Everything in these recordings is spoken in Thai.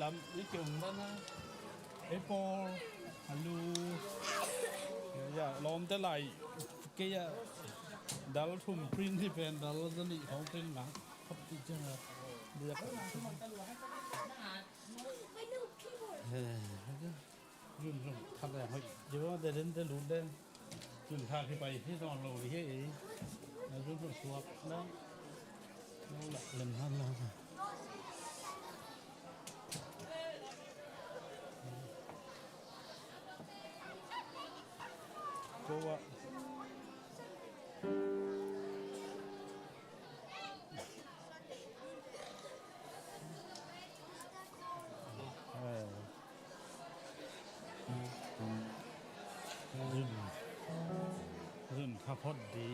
lắm cái kiểu đó nó apple alu giờ lom tới lại cái đó là thùng print thì phải đó là dân định không print mà không thì chưa được run run thật là hơi chứ để đến đến luôn đến run thang thì bay thì toàn lồi thế ấy run run xuống đó nó lại lần hơn là cô ạ runข้าวโพดดี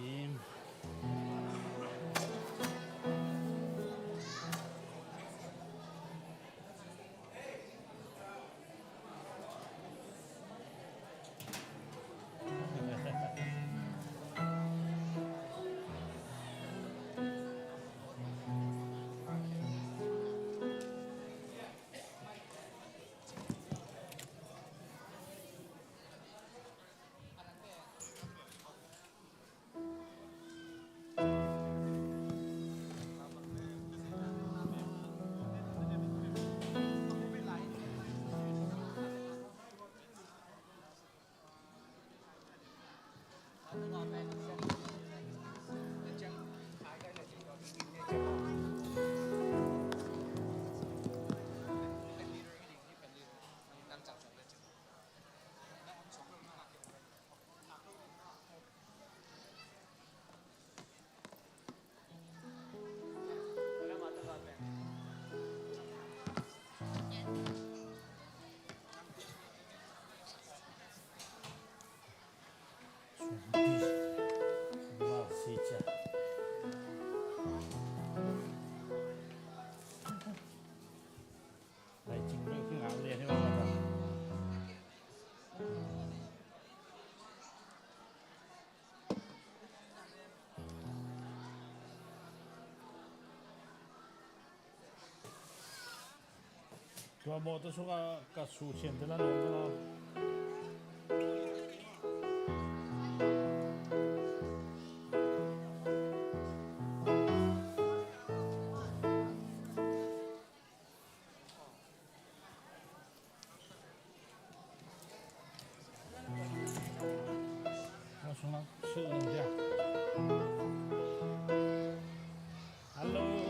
ตัวโมตัวสุกกับสูเชียนแต่ละน้องเนาะ我说了是人家，Hello。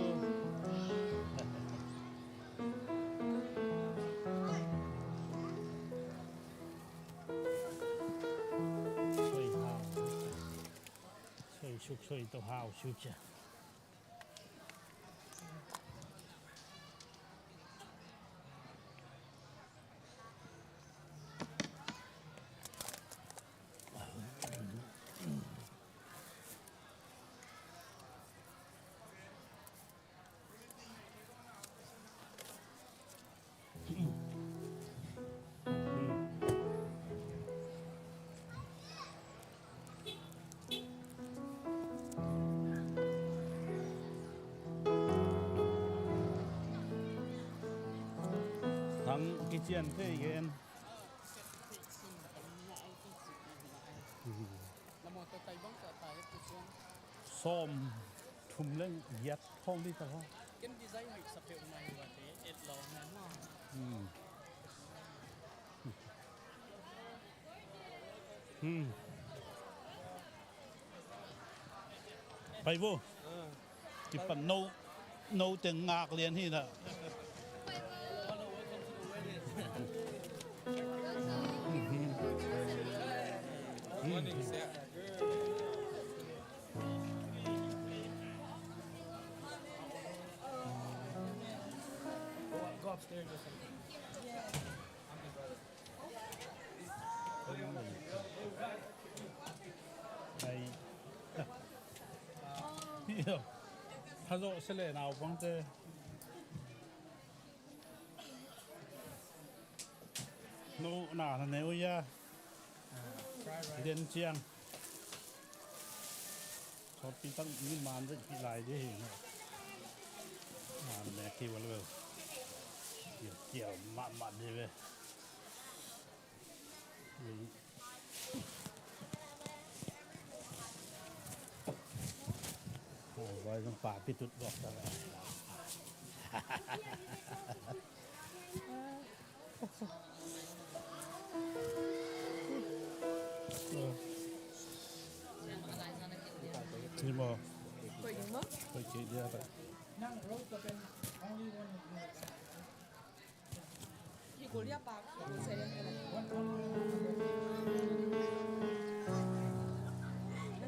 吹都好休息。thằng cái chuyện thế cái xóm thùng lên giặt không đi tao cái design bị sập hiệu này và thế ít lo nè phải vô cái phần nâu nâu tiếng ngạc liền thì là go upstairs or something. Yeah. I'm your brother. này hiểu hà dội sẽ lệ nào vắng tê nô nào là nếu ya liên chiang cho pi tăng như màn rất pi lại đi màn này kêu vào เกี่ยวมัดเลยเว้ยไว้ต้องป่าพิจุดบอกกันเลยนี่มั้งไปกินมั้งไปกินเยอะไปนั่งรถจะเป็นห้องที่วันที่กูเรียกปากกูเสียยังไงนั่ง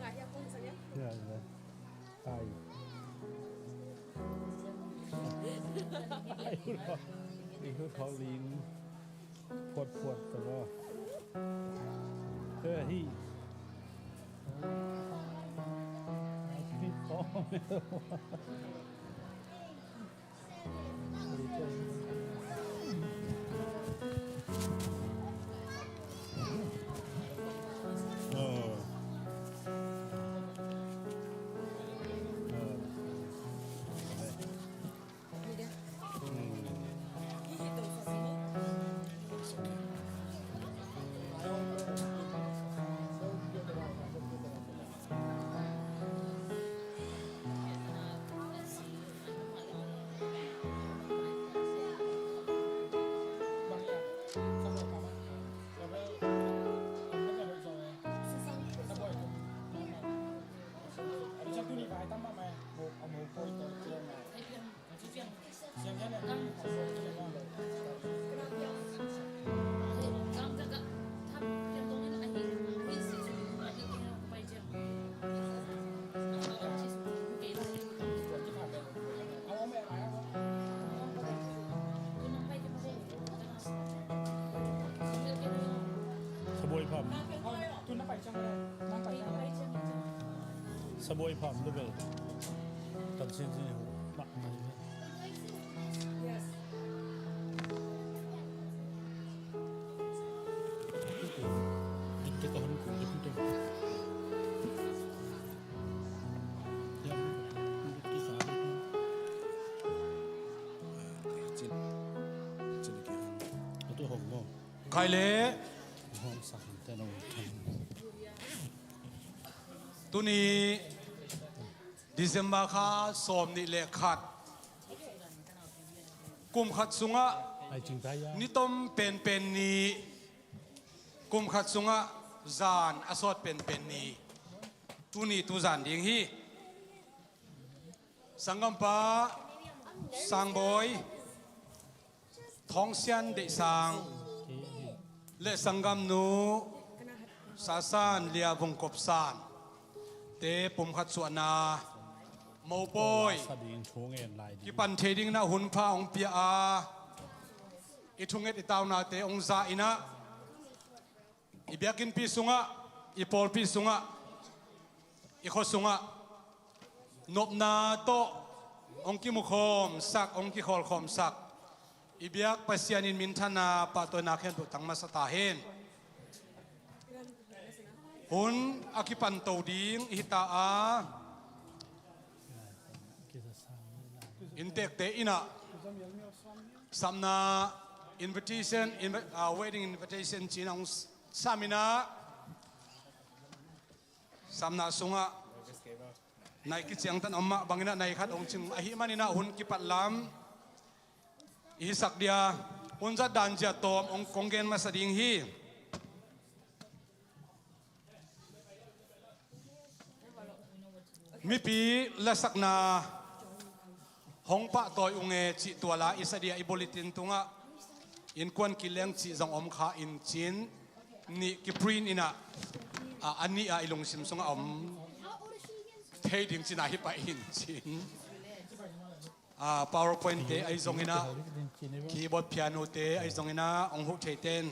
ไงยังคงเสียเนี่ยเลยตายนี่คือเขาลิงปวดแต่ว่าที่คอไม่รู้สบายพร้อมด้วยตัดสินใจบักมาจะก่อนคุณจะพูดตรงยังที่สามจินกี่ตัวหงโม่ใครเละห้องสั่งแต่เราทำตัวนี้ดิเซมบาคาสอมนี่เลขัดกุมขัดสุงะนี่ต้มเป็นนี้กุมขัดสุงะจานอสอดเป็นนี้ตัวนี้ตัวจานดิ่งฮีสังกัมปะสังบอยท้องเซียนเดสังและสังกัมนูซาซานเลียวงกบซานเตปุ่มขัดส่วนนาโมปอยกิปันเทดิ้งนาหุ่นพาองเปียอาอิทุงเอติตาวนาเตองซาอินะอิเบียกินปีสุงะอิปอลปีสุงะอิขสุงะนบนาโตองกิมุขมสักองกิขอลขมสักอิเบียกปัสยานินมินทนาปะตัวนาเข็นตุตังมาสตาเฮนหุ่นอากิปันโตดิ้งอิตาอาอินเตกเตอินะสัมนา invitation wedding invitation จีนองสามินะสัมนาสุงะนายกิจยังตันอมมะบางนะนายขัดองจึงอหิมานินะหุ่นกิปัดลำอิสักเดียหุ่นจัดดันเจตอมองกงเกนมาสดิ่งฮีมีปีและสักนาหงปะตอยอุงเงจิตัวละอิสเดียอิบุลิตินตุงะอินควนกิเลงจิจงอมขาอินจินนี่กิปรินอินะอันนี้อิลงซิมสงอมเทดิงจินาฮิปะอินจินPowerPoint เตไอจงอินะคีย์บอร์ดเปียโนเตไอจงอินะองหุเทเตน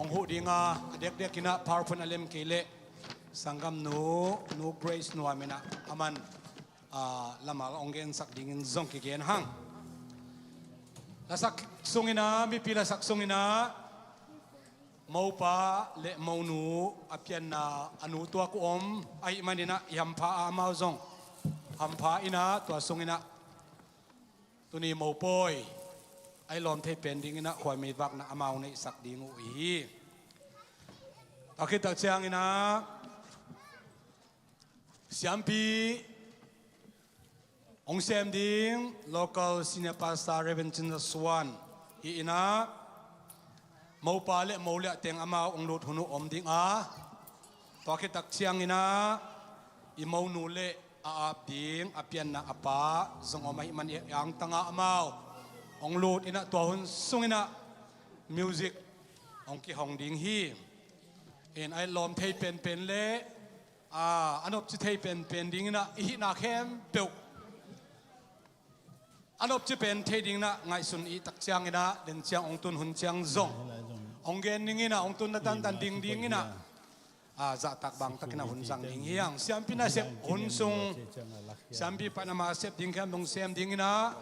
องหุดิงาเด็กๆกินะ PowerPoint อเลมกิเลสังกัมนูเกรซนัวมินะอามันลำมาองเกนสักดิ่งซงกิเกนหังละสักซงอินะมีปีละสักซงอินะมอปาเลมอนูอภิญนาอนุตัวกุอมไอมันอินะยัมพาอามาซงฮัมพาอินะตัวซงอินะตัวนี้มอปอยไอ ai lom thei pending ina khoi me vak na amau nei sak ding u hi takita chiang ina siampi ong sem ding local senior pastor Reverend Swan hi ina mau pa le mau le teng amau ong lut hunu om ding a takita chiang ina i mau nu le a ap ding apian na apa zong omai man yang tanga amau ong lut ina to hun sung ina music ong ki hong ding hi en ai lom thei pen le anop chi thei pen ding ina hi na khem pe anop chi pen thei ding na ngai sun i tak chiang ina den chiang ong tun hun chiang zong ong gen ning ina ong tun na tan ding ina za tak bang takina hun sang ding hiang siam pina sep hun sung siam pi pa na ma sep ding kham dong sem ding ina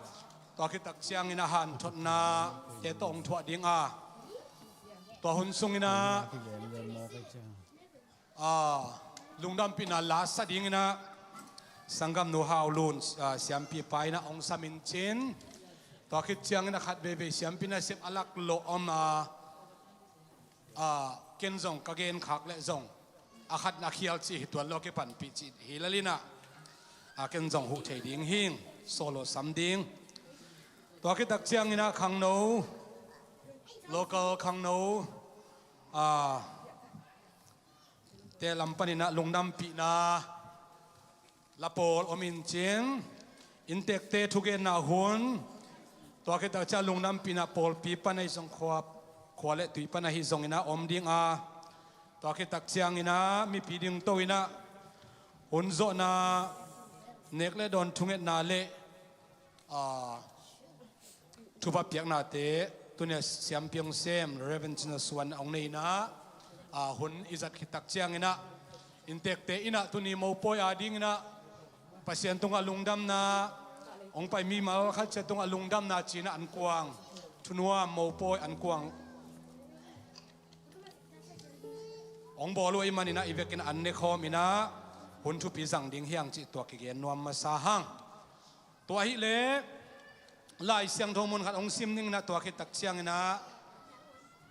to ki tak chiang ina han thot na te tong thwa ding to hun sung ina lungdam pina la sa ding ina sangam no haw lun siam pi pai na ong samin chen to ki chiang ina khat be siam pina sep alak lo om ken zong ka gen khak le zong akhat na khial chi hitwan lo ke pan pi chi hilalina ken zong hu thei ding hing solo sam ding to ki tak chiang ina khang no local khang no te lampanina lungnam pi na lapol omin chen intek te thuge na hun to ki tak cha lungnam pi na pol pi panai zong khwale tui pana hi zong ina om ding to ki tak chiang ina mi pi ding to ina hun zo na nek le don thunget na le thupa piak na te tunia siam piang sem Reverend Swan ong nei na hun izat ki tak chiang ina intek te ina tuni mo poi ading ina pasien tunga lungdam na ong pai mi mal khat che tunga lungdam na china an kuang thunua mo poi an kuang ong bolu ai manina ivekin an ne khom ina hun thu pi jang ding hiang chi to ki gen nuam ma sa hang to hi le lai siang thomun khat ong sim ning na to ki tak chiang ina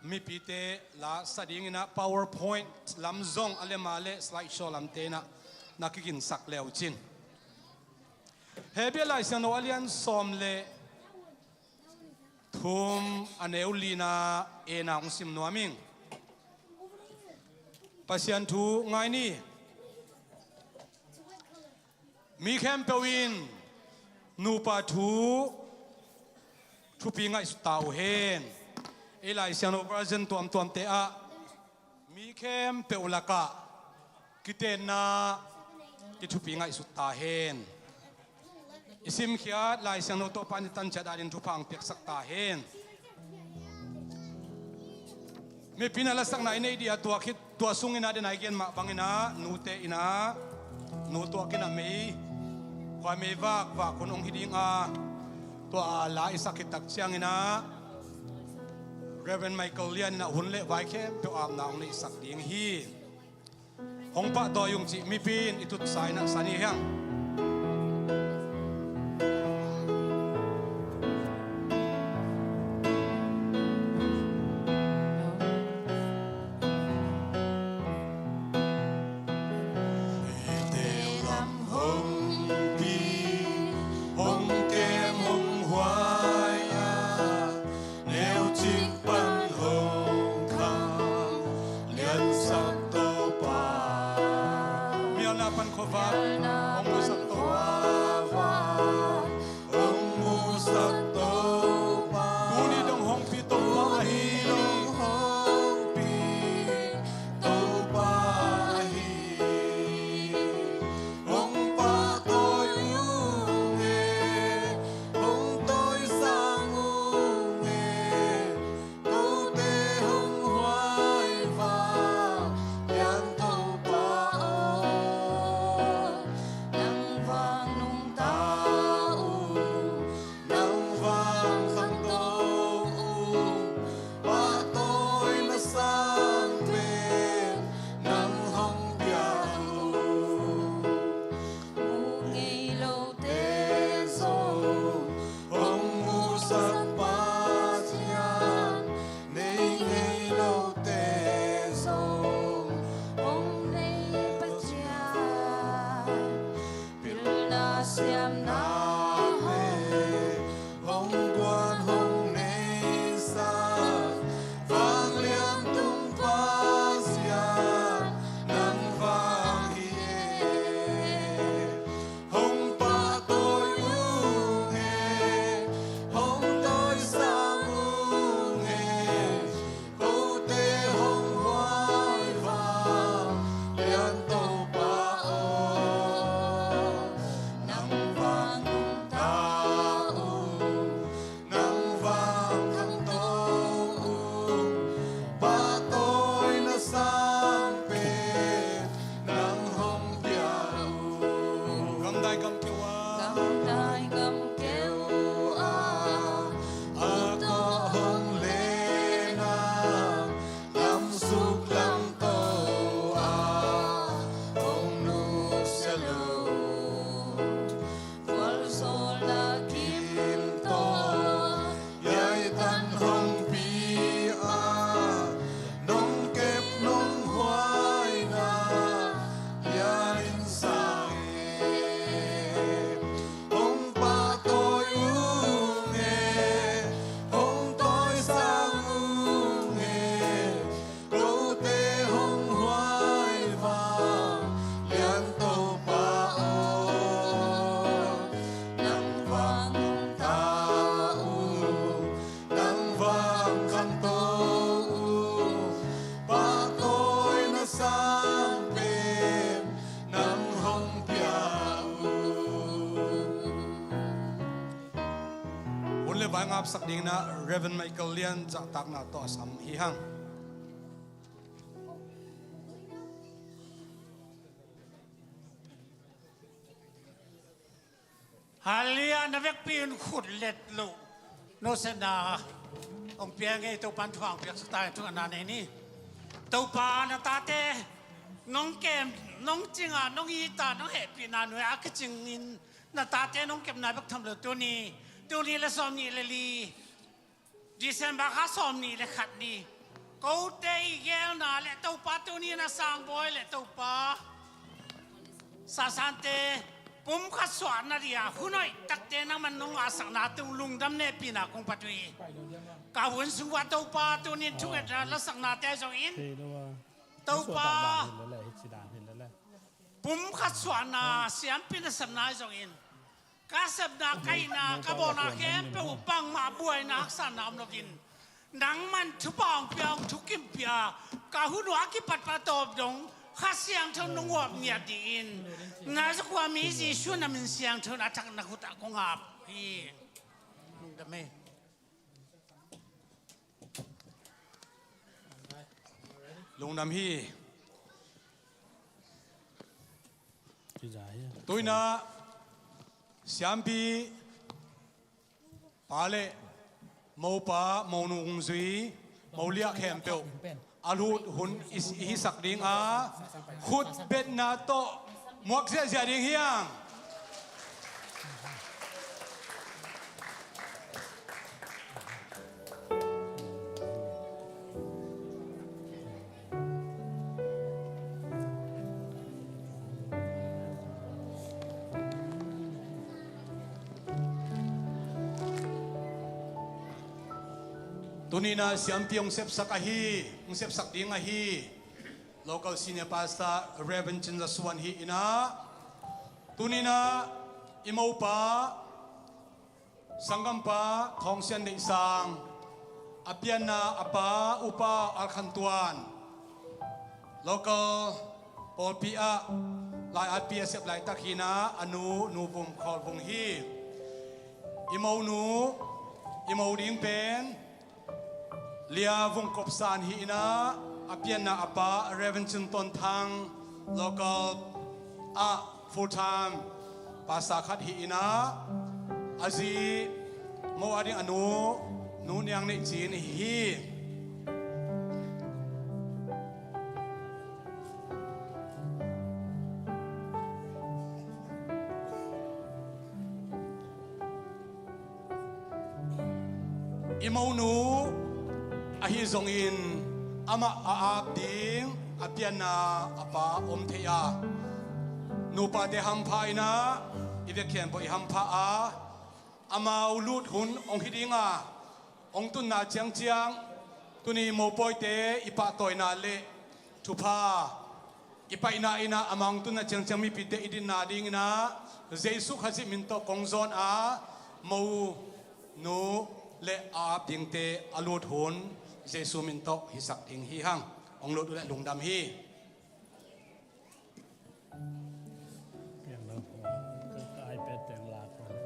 mi pi te la sading ina powerpoint lam zong ale male slide show lam te na ki kin sak leo chin hebe lai siang no alian som le thum aneulina ena ong sim nuaming pasian thu ngai ni mi khem pewin nu pa thu pi ngai tau hen elai sian no version tuam te mi khem peulaka kiten na ki thu pi ngai su ta hen isim khiat lai sian no to pan tan cha darin thu phang pek sak ta hen me pinala sak na nei dia tua khit tua sungina den aigen ma bangina nu te ina nu to kina me khwa me wa kun ong hiding to la isakit tak chiang ina Reverend Michael lian na hun le vai khem pe am na ong ni sak ding hi hong pa to yung chi mi pin itut sai na sani hang Hong xiêm na hồng quan hồng nê sa vang liang tung pa sia nang vang hiê hồng pa tôi u nghe hồng tôi sang u nghe cô tê hồng hoài vang liang tô pa ô nang vang ta u nang vang khăn tô u ba tôi nó sang bên nang hồng tia u cầm đai cầm kêu cầm đai cầm kêu a có hồng lê na lam suk lam tô hồng nụ xe lô qual sol la kim to yai tan hồng pi nông kép nông hoài na yai sai hồng pa tôi u nghe hồng tôi sang u nghe câu tê hồng hoài vang lian tô pa ô nang vang ta u nang vang khăn tô u ba tôi nó sang bên nang hồng pia u le vai ngap sak ding na Reverend Michael Lian cha tak na to sam hi hang Halia na vek pin khut let lu no sena ông piang ei to pan thuang piak stai tu ana nei ni to pa na ta te nong kem nong chinga nong i ta nong he pi na noi ak ching in na ta te nong kem na bak tham lo tu ni la som ni le li December kha som ni le khat ni ko te i gel na le to pa tu ni na sang boy le to pa Sasan te pum khát soạn na dia hunoi tak te na man nong asak na tung lung dam ne pina kong patui ka won su wa to pa tu nin thu et la sak na te jong in thì đâu to pa hình là chỉ đàn hình là pum khát soạn na siam pin sam na jong in ka sab na kai na ka bo na ke pe upang ma buai na sa nam lo din nang man thu pang pyang thu kim pya ka hu wa ki pat pa top dong khát xiang thâu nông ngọc nhiệt điện ngài sẽ qua mỹ gì suốt năm mình xiang thâu đã chắc là hụt đã có ngập hi nông đam mê lung nam hi chỉ giải tôi na xiam pi pa lệ mâu pa mâu nung duy mâu liak hem peo alut hun hi sak ding khut bet na to muak sia sia ding hiang tunina siam piong sep sak ahi sep sak ding ahi local senior pastor Reverend Sasan hi ina tunina imaupa sangampa thongsian de sang apiana apa upa alkhantuan local polpia lai apia sep lai takhina anu nupum khol bung hi imau ding pen lia vung kop san hi ina apian na apa Reverend ton thang local full time pasa khat hi ina azi mo ading anu nu nyang ne chin hi imau nu ahi zong in ama aap ding apian na apa om theya nu pa de ham phai na i ve khian bo i ham pha a amau lut hun ong hidinga ong tun na chiang chiang tuni mo poi te ipa toy na le thu pha ipa ina amang tun na chiang chiang mi pi te idin na ding na jesu khazi min to kong zon a mo nu le a ding te alut hun jesu min to hi sak ding hi hang ong lut le lungdam hi Yang dah ke iPad yang lakukan.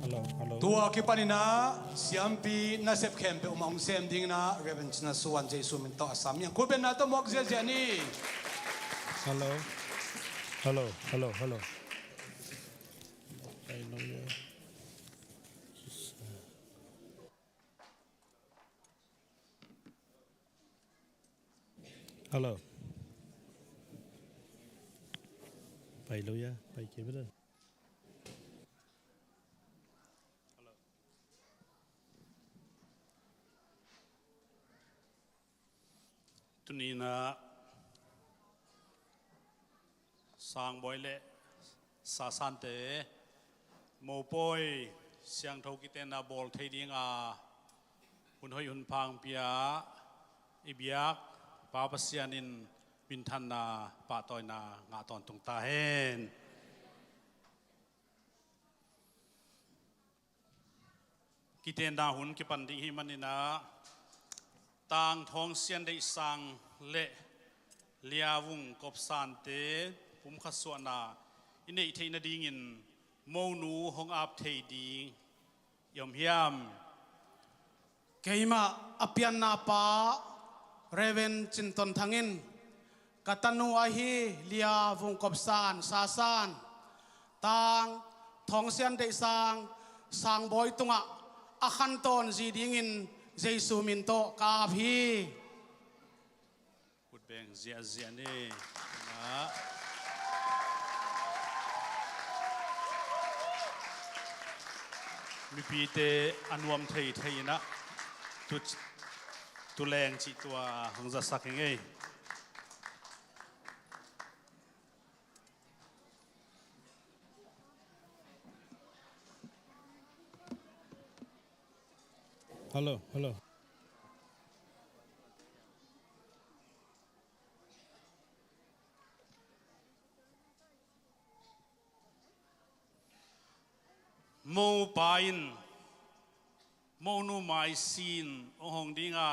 Hello. tua ki panina siampi na sep kempe ong sem ding na revenge na suan jesu min to asam yang ko ben na to mok zel jani Hello. I know you. Hello. Phải luôn ya, phải kia biết rồi. Tunina Sangbawi le Sasan te mo poi siang thau kiten na bol thei ding a hun hoi hun phang pia ibiak pa pasianin bin than na pa toy na nga ton tung ta hen kiten da hun ki pan ding hi manina tang thong sian dei sang le liawung kop san te pum khaswana inei theina ding in mo nu hong ap thei ding yom hiam keima apian na pa reven chinton thangin katanu ahi lia vungkop san sasan tang thong sian dei sang Sangbawi tunga akhan ton ji dingin jesu min to ka phi put beng zia ni na mi pi te anuam thei na tu leng chi tua hong za sak nge Hello. mo pain mo nu mai sin hong dinga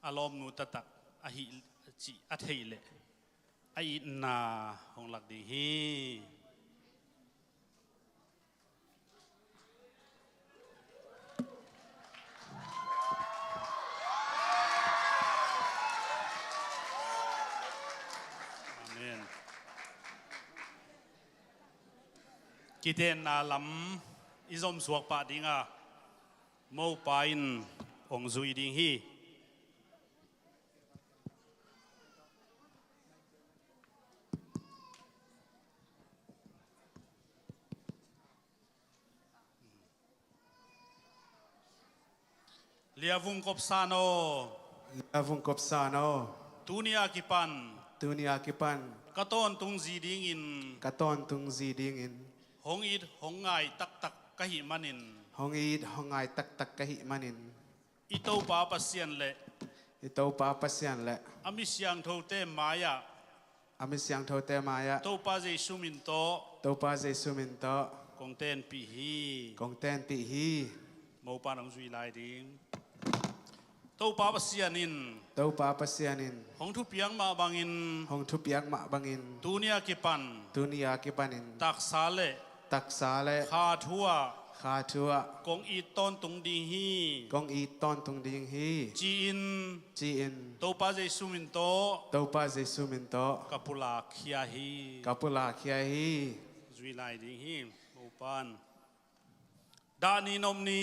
alom nu tatak ahi chi athei le ai na hong lak ding hi amen kiten na lam izom suak pa dinga mo pain ong zui ding hi liavung kopsano Avung kopsano tunia kipan dunia kipan katon tung ziding in katon tung zidingin hong it hong ngai tak tak kahi manin hong it hong ai tak tak ka hi manin ito pa pasien le ito pa pasyan le ami siang tho te maya ami siang tho te maya to pa jesu min to to pa jesu min to kong ten pi hi kong ten pi hi mo pa nang zui lai ding to pa pasianin to pa pasyanin hong thu piang ma bangin hong thu piak ma bangin dunia ki pan dunia ki panin tak sale tak sa le kha thua kha thua kong i ton tung ding hi kong i ton tung ding hi chi in to pa jesu min to to pa jesu min to kapula khia hi kapula khia hi zui lai ding hi mo pan da ni nom ni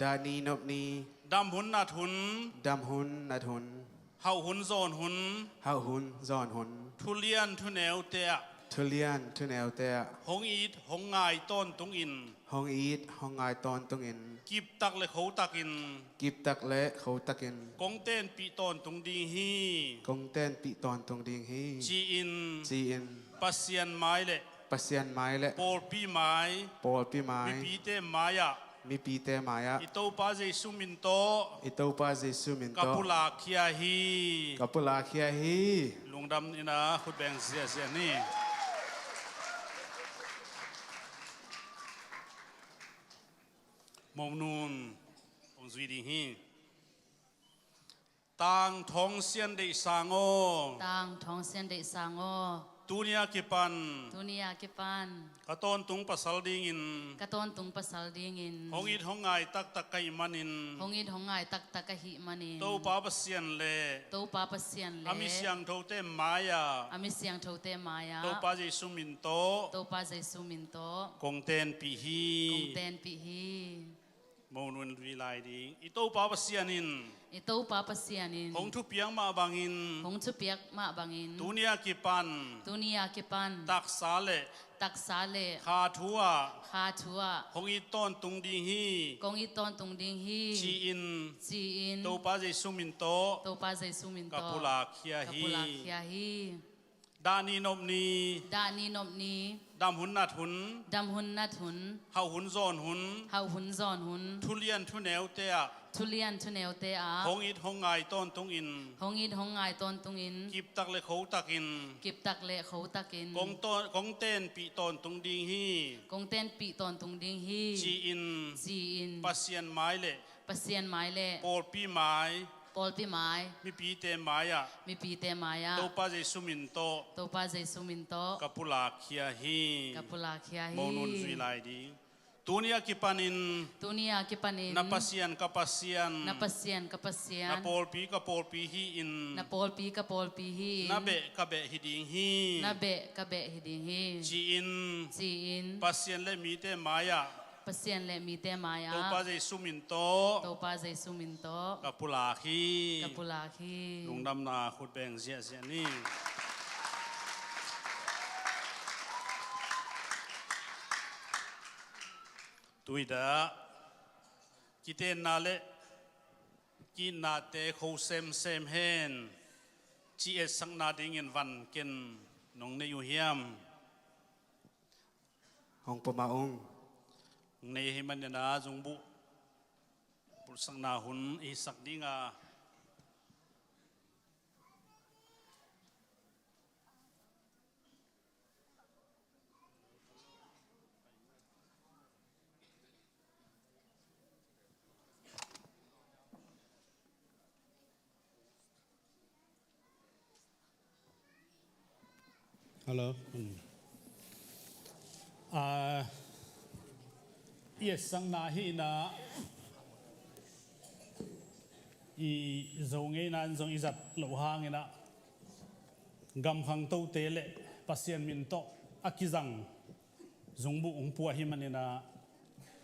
dani nop ni dam hun na thun dam hun na thun hau hun zon hun hau hun zon hun thu lian thu neu teทุเรียนทุแนวแต่ hong it hong ngai ton tung in ห้องอีทห้องงายตอนตรงอิน kip tak le khou tak in กิบตักเละเขาตักอิน kong ten pi ton tung ding hi กงเต้นปีตอนตรงดิงฮี chi in จีอิน pasian mai le ปัสยันไม้และ por pi mai ปอลปีไม้ mi pi te maya มีปีเตมายะ ito pa jesu min to อิโตปาเจสุมินโต kapula khia hi กับปุลาเคียฮี lungdam ina khut beng zia zia ni mong nun ong zui ding hi tang thong sian de sango ตางทองเสียนเดสังโอ dunia ki pan ตุนียากิปัน katon tung pasal ding in กระต้นตุงปัสสาวดิงิน hong it hong ngai tak tak kai manin หงอิดหงไงตักตักกะหิมันิน to pa pasian le โตปาปะเสียนเล ami siang tho te maya อามิเสียงโทเตมายา to pa jesu min to โตปาเจสุมินโต kong ten pi hi กงเตนปิฮี mo nun vi lai ding ito pa pasianin อิโตปาปะเสียนิน hong thu piang ma bangin หงชุเปียกมาบังอิน dunia ki pan ตุนียากิปัน tak sa le ตักสาเล kha thua คาทัว hong it ton tung ding hi กงอิตอนตุงดิงฮี chi in จีอิน to pa jesu min to โตปาเจสุมินโต kapula khia กะ hi ปุลาคียฮี dani nom ni ดานีนบนี dam hun nat hun ดำหุนนัดหุน hau hun zon hun เฮาหุนซอนหุน thu lian thu neu teทุเรียนทุเนวเตอา hong it hong ngai ton tung in หงอิดหงไงตอนตุงอิน kip tak le khou tak in กิบตักเละเขาตักอิน kong ten pi ton tung ding hi กงเต้นปีตอนตุงดิงฮี chi in จีอิน pasian mai le ปะเซียนไม้เละ por pi mai ปอลปีไม้ mi pi te maya มีปีเตมายา to pa jesu min to โตปาเจสุมินโต kapula khia hi กับปุลาคียฮี mo nun zui lai di tunia ki panin ตุนียากิปันิน na pasian ka pasian นับปะเซียนกับปะเซีย na น por pi ka por pi hi in นับปอลปีกับปอลปีฮี na be ka be hi ding hi นับเบะกับเบะฮิดิงฮี chi in จีอิน pasian le mi te maya ปะเซียนเละมีเตมายา to pa jesu min to โตปาเจสุมินโต kapula khi กับปุลาคี lungdam na khut beng zia zia ni tuida kiten na le kin na te kho sem hen chi es sang na ding in van ken nong ne yu hiam ห้องปมาองค์ ne hi man na jung bu pul sang na hun i sak dinga hello yes sang na hi na i zong nge nan zong izat lo hang ina gam khang to te le pasien min to akizang zungbu ung pu hi manina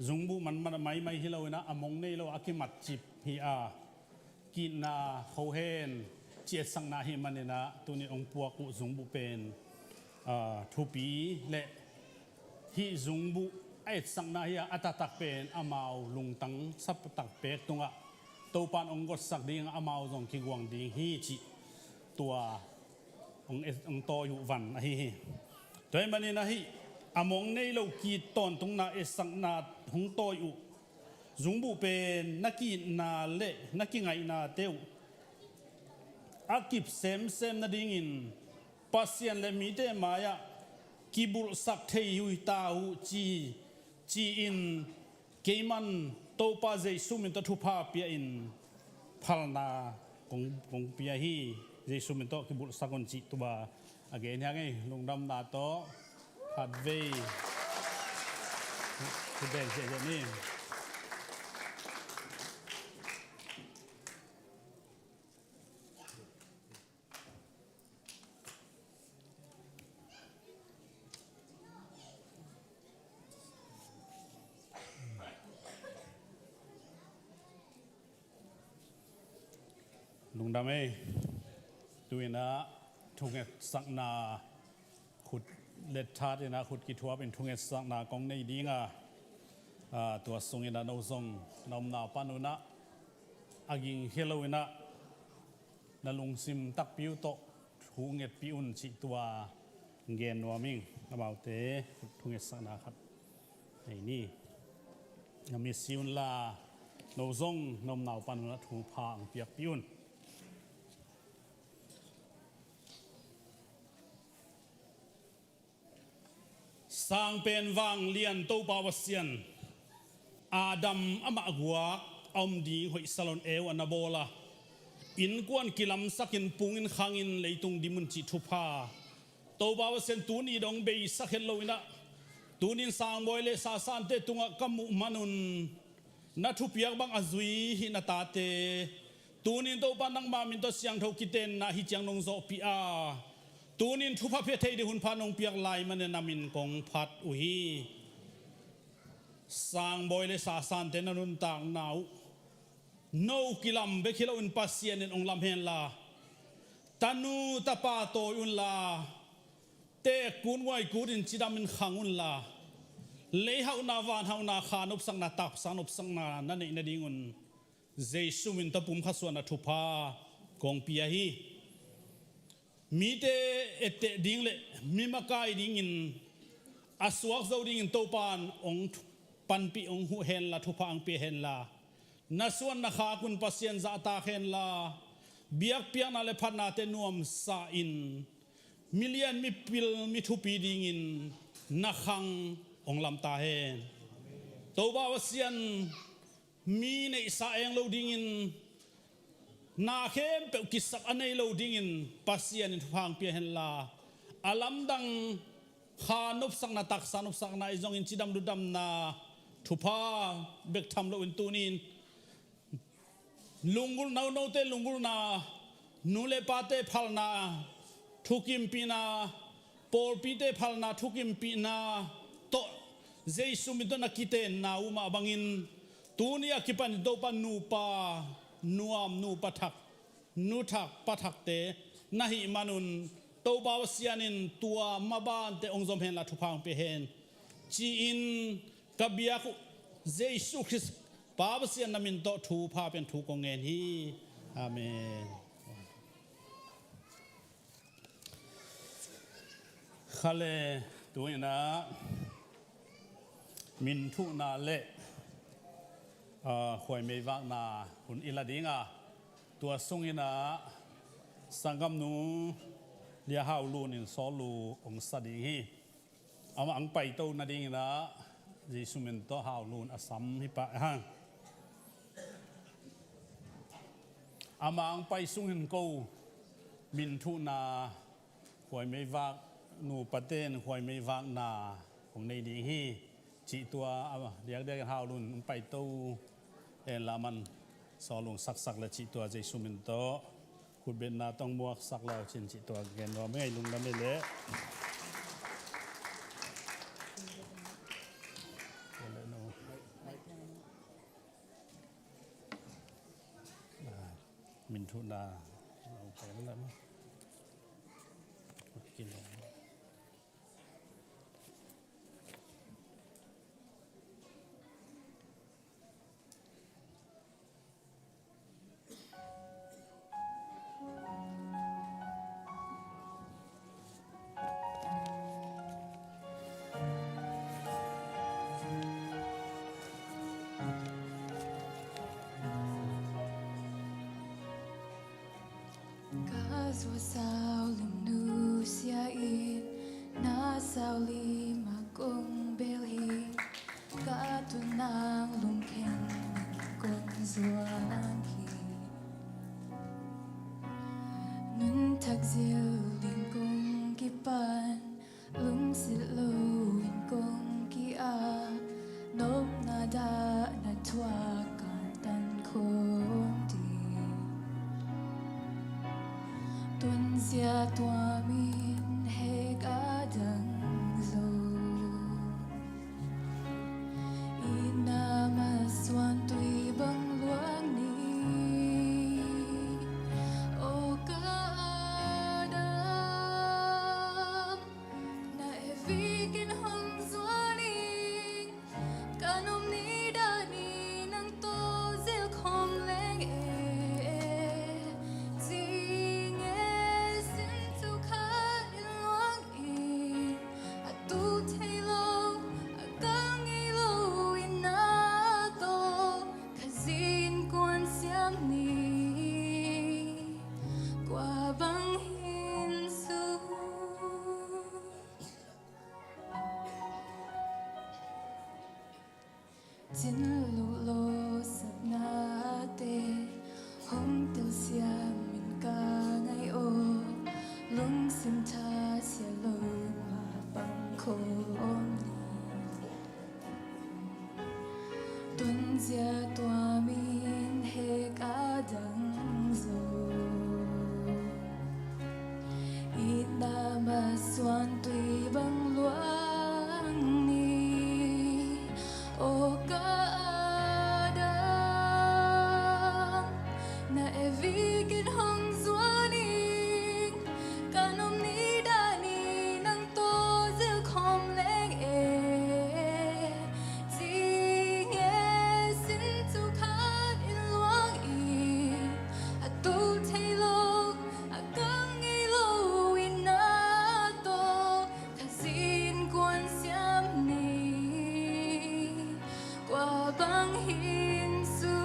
zungbu man mai hi lo ina among nei lo akimat chip hi a ki na ho hen chi sang na hi manina tuni ong pu ku zungbu pen thu pi le hi zungbu ai sang na hi atatak pen amau lungtang sap tak pek tunga to pan ong got sak ding amau zong ki gwang ding hi chi tua ong to yu van hi toy mani na hi among nei lo ki ton tung na e sang na hung to yu จุงบุเป็นนักกินนาเละนักกินไงนาเตียวอากิบเซมนาดิ่งินปัสยันเลมีเตมายะกิบุลสักเทยุยตาหูจีอินเกมันโตปาเจสุมินตทุพาเปียอินพัลนาของเปียฮีเจสุมินโตกิบุลสักคนจิตัวอาเกนยังไงลงดำนาโตฮัดเวคือเด็กเจนี่ลุงดำเอ้ดูนะทุกเงสักนาขุดเล็ดชาตินะขุดกิทัวเป็นทุกเงสักนากองในดีงาตัวทรงอินะโนทรงนำนาปานุนะอากิงเฮโลวินะนลุงซิมตักปิวโตทุกเงปิอุนจิตัวเกนวามิงนบ่าวเตทุกเงสักนาครับนี่มีซิอุนลาโนทรงนำนาปานุนะทุกพางเปียกปิอุนสร้างเป็นวังเลียนโตปาวเซียนอาดัมอมะกัวอมดีหอยสลอนเอวอนาโบลาอินกวนกิลัมสักินปุงอินขังอินเลยตุงดิมุนจิทุพาโตปาวเซียนตูนีดงเบย์สักเฮลโลวินะตูนินสร้างบอยเลซาซานเตตุงกัมมุมานุนนัทุพิยกบังอจุยหินาตาเตตูนินโตปานังมามินโตเสียงเท่ากิเตนนาฮิจังนงโซปิอาตูนินทุพเพเทดิหุนพานงเปียกลายมันนามินกองพัดอุฮีสร้างบอยเลสาสานเตนนุนต่างนาวโนกิลัมเบคิลอุนปัสเซียนองลำเฮนลาตานูตาปาโตอุนลาเตกุนไวกูดินจิดามินขังอุนลาเลหาวนาวานหาวนาขานบสังนาตับสังนบสังนานั่นเองนดิ่งอุนเจสุมินตะปุ่มขสวนาทุพากองเปียฮีมีเตเอเตดิ่งเลมีมากายดิ่งอินอาสวกเจ้าดิ่งอินโตปานองปันปีองหูเฮนลาทุพางปีเฮนลานาส่วนนักขาคุณปัสยันจะตาเฮนลาเบียกเปียกนาเลพันนาเตนวมซาอินมิเลียนมีปิลมีทุปีดิ่งอินนักขังองลำตาเฮนโตบาวเซียนมีในสาเองเราดิ่งอินนาเข้มเปิกิสักอันในเราดิ่งอินปัสยันทุพางปีเฮนลาอาลัมดังขานุบสังนาตักสานุบสังนาอิจงอินจิดัมดุดัมนาทุพาเบกทำเราอินตูนินลุงกุลนาโนเตลุงกุลนานูเลปาเตพัลนาทุกิมปีนาปอลปีเตพัลนาทุกิมปีนาโตเจสุมิโตนักกิเตนาอุมาบังอินตูนีอากิปันโตปันนูปานูอัมนูปะทักนูทักปะทักเตนาหิมานุนโตบาวเซียนินตัวมาบานเตองซอมเฮนลาทุพังเปเฮนจีอินกับเบียกเจสุคริสปาวเซียนนามินโตทูพาเป็นทูกงเงินฮีอาเมนข้าเลตัวนะมินทุนาเลหวยไม่วักนาหุ่นอิลาดิงาตัวทรงอินะสังกัมนูเลียฮาวลูนินซอลูองสดิงฮีเอามาอังไปโตนาดิงนะยิสุมินโตฮาวลูนอสัมฮิปะฮังอามาอังไปสุงินโกมินทุนาหวยไม่วักนูปะเตนหวยไม่วักนาของในดิงฮีจีตัวเรียกได้กันฮาวลูนไปโตเอลามันสอลงสักและจิตัวใจสุมินโตขุดเบนนาต้องมวกสักแล้วชินจิตัวเกนว่าไม่ลุงกันไม่เละมินทุนาเราไปแล้วมั้งกิน Swa sao lim nu sia in na sao li ma kong bel hi ka tu nang lung khen kong zuan hi nun thak diêu linh kong ki pan lung sil lo in kong ki a nôm na da na thua ka tan khom ti tuân sia tua min he ga dang zo ina ma suan tui bang luang ni o ka adam na evikin hong zuaning kanom ni dani nang to zil khom leng e jing e sin tu kha in luang in a tu thei lo a kang e lo in na to khazin kwan siam ni qua bang hin su Tin lu lo sap na te hom tel sia min ka ngai o lung sim tha sia lo ma bang khom ni tuân sia tua min he ka dang zo ina ma suan tui bang luang ni o ka adam na evikin hong zuaning kanom ni dani nang to zil khom leng e jing e sin tu khat in luang in a tu thei lo a kang e lo in na to khazin kwan siam ni qua bang hin su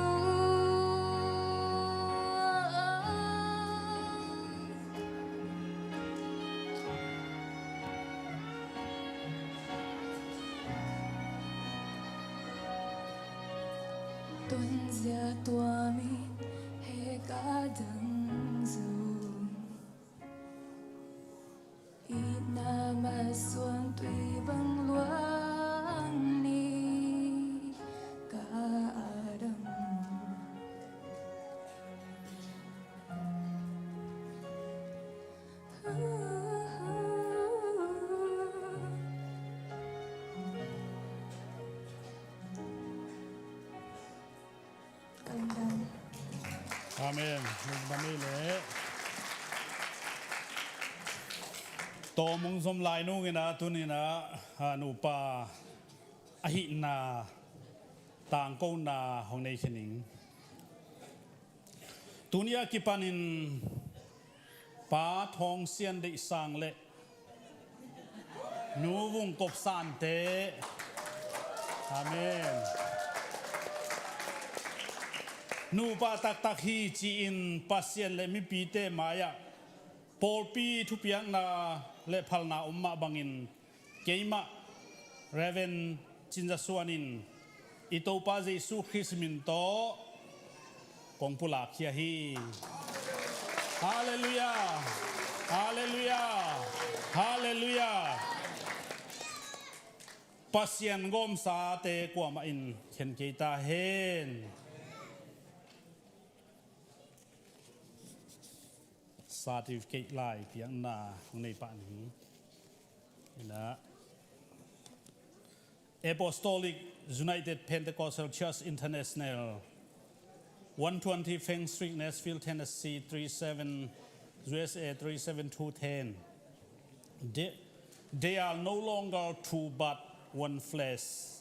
tuân sia tua min he ka dang zo ina ma suan tui bang luang ni ka adam Kandang Amen. Bami le. To mong som lai nu ngina tunina nu pa ahi na tang ko na hong nei khining. Tunia kipanin pa thong sian de sang le. Nu vung kop san te. Amen. Nu pa tak tak hi chi in pasien le mi pi te maya pol pi thu piang na le phal na umma bangin keima reven chinja suanin ito pa jesu chrismin to kong pula khia hi hallelujah hallelujah hallelujah pasien gom sa te kwa ma in khen ke ta hen certificate lai piang na nei pa ni na Apostolic United Pentecostal Church International 120 Feng Street, Nashville, Tennessee 37 USA 37210. They are no longer two but one flesh.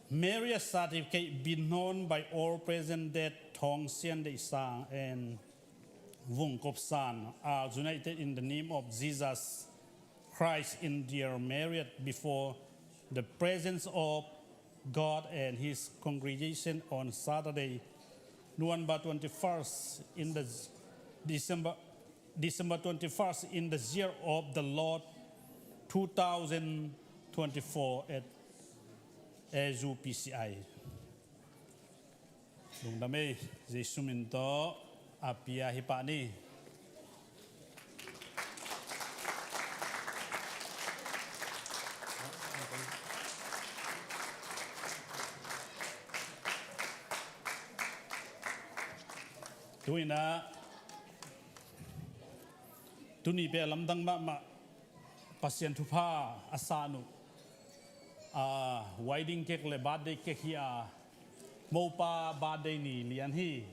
Marriage certificate been known by all present that Thong Sian De Sang and Vung Kop San are united in the name of Jesus Christ in their marriage before the presence of God and His congregation on Saturday, November 21st in the December 21st in the year of the Lord 2024 at AUPCI. Lung dame Jesu minto apia hipani. Tuina tuni be lamdang ma pasien thupa asanu wedding cake le birthday cake here mopa birthday ni lian hi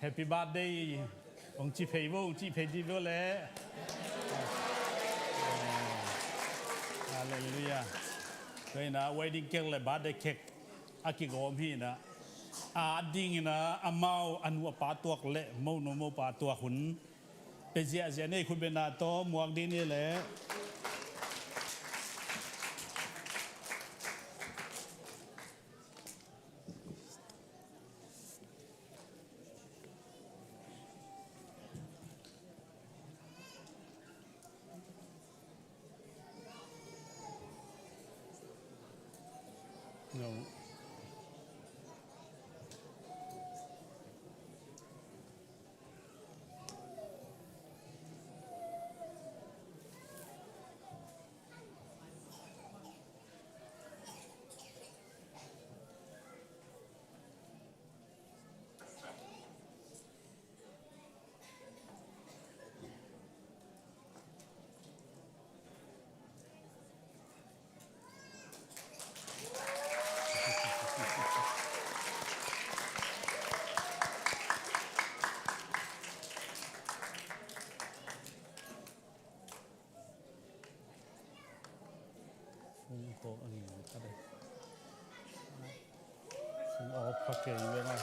happy birthday ong chi phei wo chi phei di wo le hallelujah tuina wedding cake le birthday cake akigom hi na ding na amau anu pa tuak le mo no mo pa tuak hun pe zia zia nei khun bena to muak din ni le no ko ang kada sung off pakai we na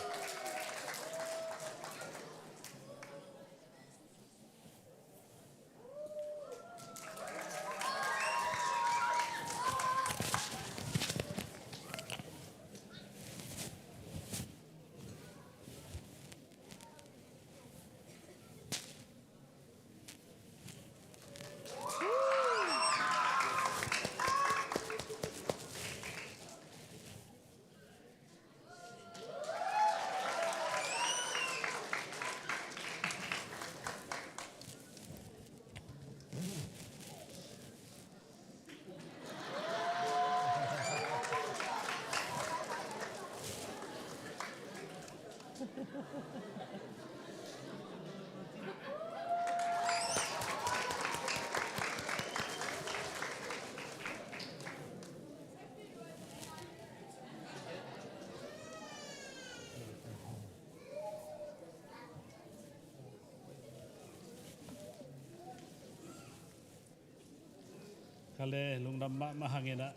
kale lung dam ma hangena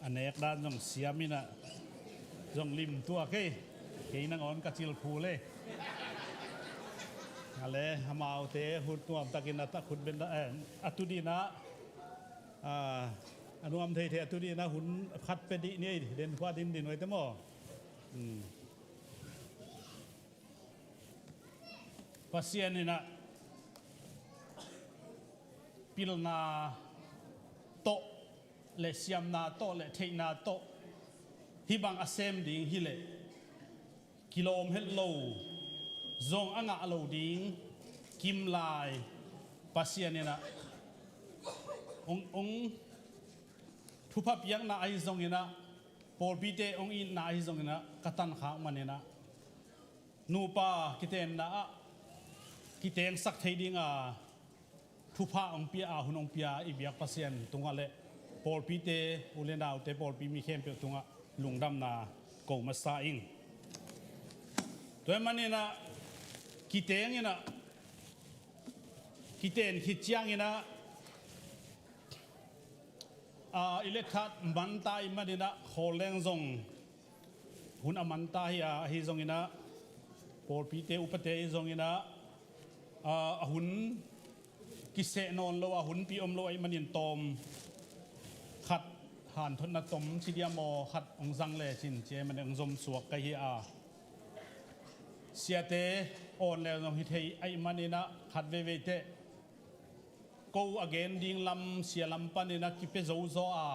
anek dan jong siamina jong lim tua ke nang on kacil phule kale hamau te hut tuam takina ta khut ben atudina anuam thei the atudina hun khat pedi ni den kwa din din noi te mo pasien ina pilna to le siam na to le thei na to hi bang asem ding hi le kilom het lo zong anga lo ding kim lai pasien ina ong thu phap yang na ai zong ina por pi te ong in na ai zong ina katan kha manena nu pa kiten na kiteng sak thei ding thu pha ong pia hunong pia ibiak pasien tunga le por pi te ulenau te por pi mi khem pe tunga lungdam na ko ma sa ing toy manina kiteng ina kiten khichiang ina ilekhat mantai madina holeng zong hun amanta hi zong ina por pi te upate zong ina hun kise non lo hun pi om lo ai manin tom khat han thon na tom chidia mo khat ong zang le chin che man ong zom suak ka hi เสียเตอ่อนแล้วน้องฮิตให้ไอ้มันนี่นะขัดเวเตกูอเกนดิ้งลำเสียลำปันนี่นะกิเปโซโซอา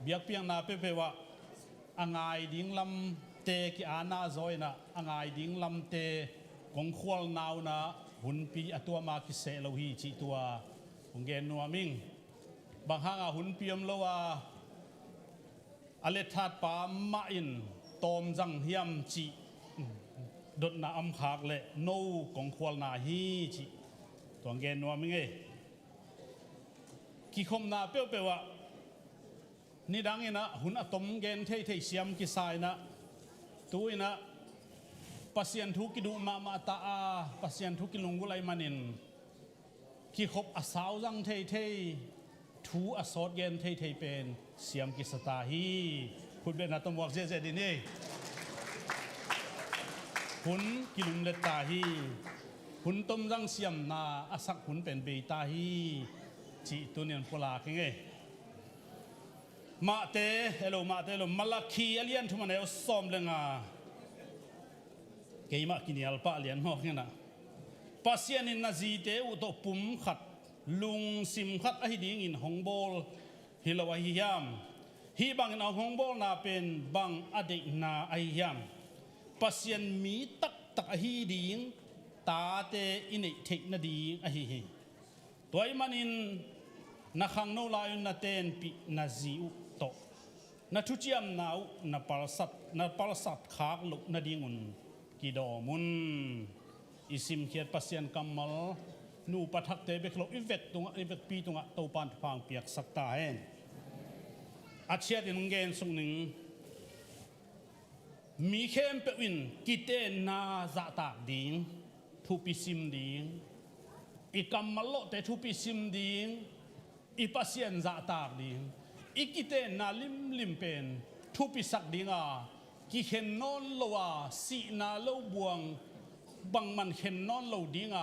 เบียกเปียงนาเปเปว่าอ่างไอดิ้งลำเตกิอานาโซยนะอ่างไอดิ้งลำเตกงควลนาวนะหุ่นปีอตัวมากิเสโลฮีจิตัวองเกนนัวมิงบางห้างหุ่นเปียมละว่าอเลทัดปามาอินตอมจังเฮียมจิดดนาอัมขากเละโนกงควลนาฮีจิตัวเกนนัวมิงกิคมนาเปียวเปว่านี่ดังนะหุ่นอตมเกนเทเทเสียมกิสายนะตัวนะpasien thu ki du ma ta a pasien thu ki lungu lai manin ki khop asau jang thei thei thu asot gen thei thei pen siam ki sata hi phut be na tom wak je din ni hun ki lung le ta hi hun tom jang siam na asak hun pen be ta hi chi tu nian pula ke nge ma te hello malaki alien thu man e som lenga cái mà kinh nghiệm pa liền học nghe na pasien in nazite u to pum khat lung sim khat a hi ding in hongbol hilawa hi yam hi bang na hongbol na pen bang ade na ai yam pasien mi tak a hi ding ta te in ei thek na ding a hi hi toy manin na khang no la yun na ten pi na zi u to na thu chiam na u na palsat khak lu na ding unกิดอมุนอิสิมเขียดปัสยันกัมมัลนูปัทักเตเบกโลอิเวกตุงอิเวกปีตุงตัวปานฟางเปียกสักตาเห็นอาเชียดินเกนสุงหนึ่งมีเข้มเปวินกิเตนาจะตากดิ่งทุปิซิมดิ่งอีกัมมัลโลแต่ทุปิซิมดิ่งอีปัสยันจะตากดิ่งอีกิเตนาลิมเป็นทุปิสักดิ่งกิเห็นนอนโลวาสีนาโลบวงบังมันเห็นนอนโลดิ้ง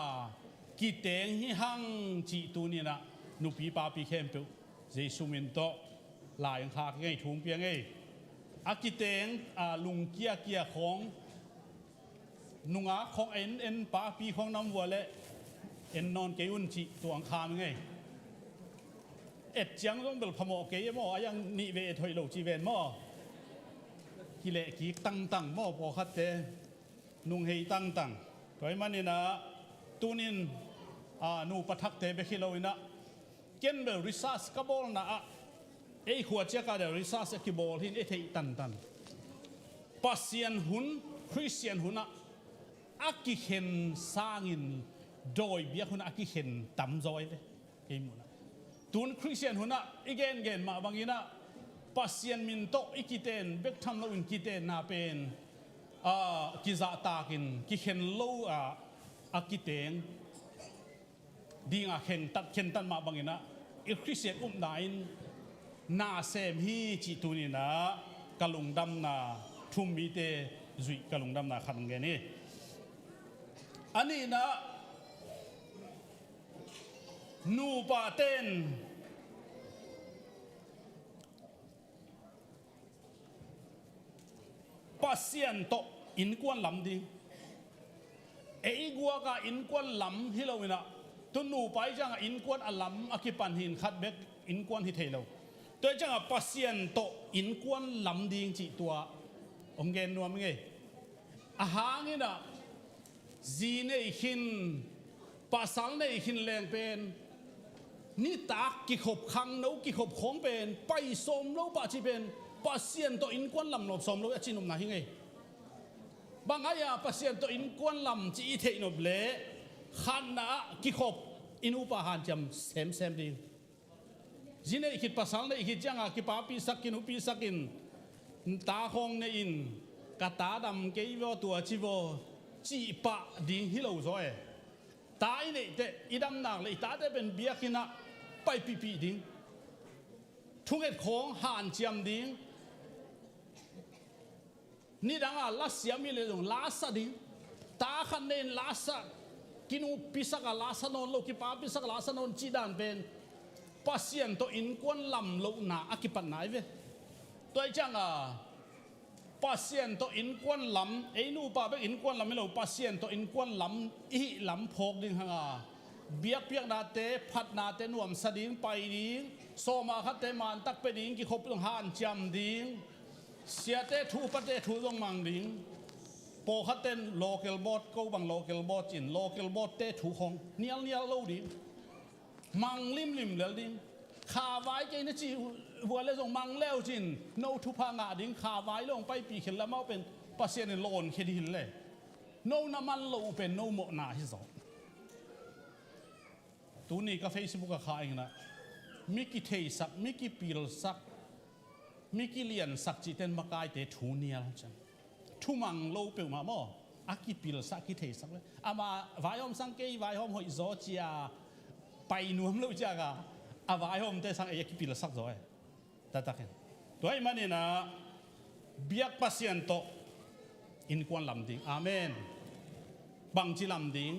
กิเตงฮิฮังจีตูนี่นะนุปีปาปีเข้มเปียวเจสุมินโตลายขากไงถุงเปียงไงอากิเตงลุงเกียของนุงาของเอ็นปาปีของน้ำวัวและเอ็นนอนเกยุนจีตัวอังคารไงเอ็ดจังต้องเบลพมอเกยมอยังนิเวถอยโลจีเวนมอกิเลกีตั้งหม้อพอคัดเตนุ่งเฮตั้งถอยมันนี่นะตูนินนูปะทักเตเบคิโลอินะเกนเบลริซาสกบอลนะไอขวดเจ้าก็เดริซาสกิบอลที่ไอเทตันปัสเซียนหุนคริสเตียนหุนอากิเห็นสร้างอินโดยเบียหุนอากิเห็นต่ำจอยเลยไอหมุนตูนคริสเตียนหุนอีเกนมาบางทีนะpasien min to ikiten bek tham lo in kiten na pen ki za takin ki khen lo akiteng dinga khen tan ma bangina i christian nain na sem hi chi tuni na kalung dam na thum mi te zui kalung dam na khan nge ni ani na nu pa ten pasien to in kwan lam ding e gua ka in kwan lam hilowina tunu pai jang in kwan alam akipan hin khat bek in kwan hi thelo toy jang pasien to in kwan lam ding chi tua ongen nuam nge a hangina zine hin pasal nei hin leng pen ni tak ki khop khang no ki khop khong pen pai som lo ba chi pen pasien to in kwan lam nop som lo a chinum na hi nge bangaya pasien to in kwan lam chi i thei nop le khan na ki khop in upa han cham sem ding zine ikit pasal ne ikit janga ki pa pi sakin upi sakin ta khong ne in ka ta dam ke wo tua chi wo chi pa ding hi lo zo e ta i ne te idam nang le ta te ben bia kina pai pi ding thuget khong han cham dingนี่ดังลาเสียมีเลยตรงลาสดิตาขันเนนลาสกินูพิสักลาสนนโลกิปาพิสักลาสนนจีดานเป็นปัสยันตัวอินกวนลำโลนาอากิปันไหนเวตัวจัง pasien to in kwan lam ei nu pa be in kwan lam lo pasien to in kwan lam i lam phok ding hanga biak piak na te phat na te nuam sading pai ding so ma khat te man tak pe ding ki khop long han cham ding sia te thu pa te thu dong mang ding po khat ten local board ko bang local board in local board te thu khong nial nial lo ding mang lim lim lel dingขาไว้ใจนะจีหัวเลยส่งมังแล้วจินโนทุพางาดิ้งขาไว้ลงไปปีเข็นแล้วมาเป็นปัสเซียนโลนเคดินเลยโนน้ำมันโลเป็นโนโมนาที่สองตัวนี้ก็เฟซบุ๊กก็ขายนะมิกิเทสักมิกิปีลสักมิกิเลียนสักจีเตนมากายเตทูเนียลจังทุมังโลเปิลมาหม้ออากิปีลสักกิเทสักเลยอามาไว้หอมสังเกตไว้หอมหอยโซเจียไปนวมรู้จักอ่ะอาวายหอมแต่สังเอกปีละสักร้อยแต่ตะเข็นตัวไอ้มันนี่นะเบียกปัสยันโตอินควันลำดิ่งอาเมนบังจิลำดิ่ง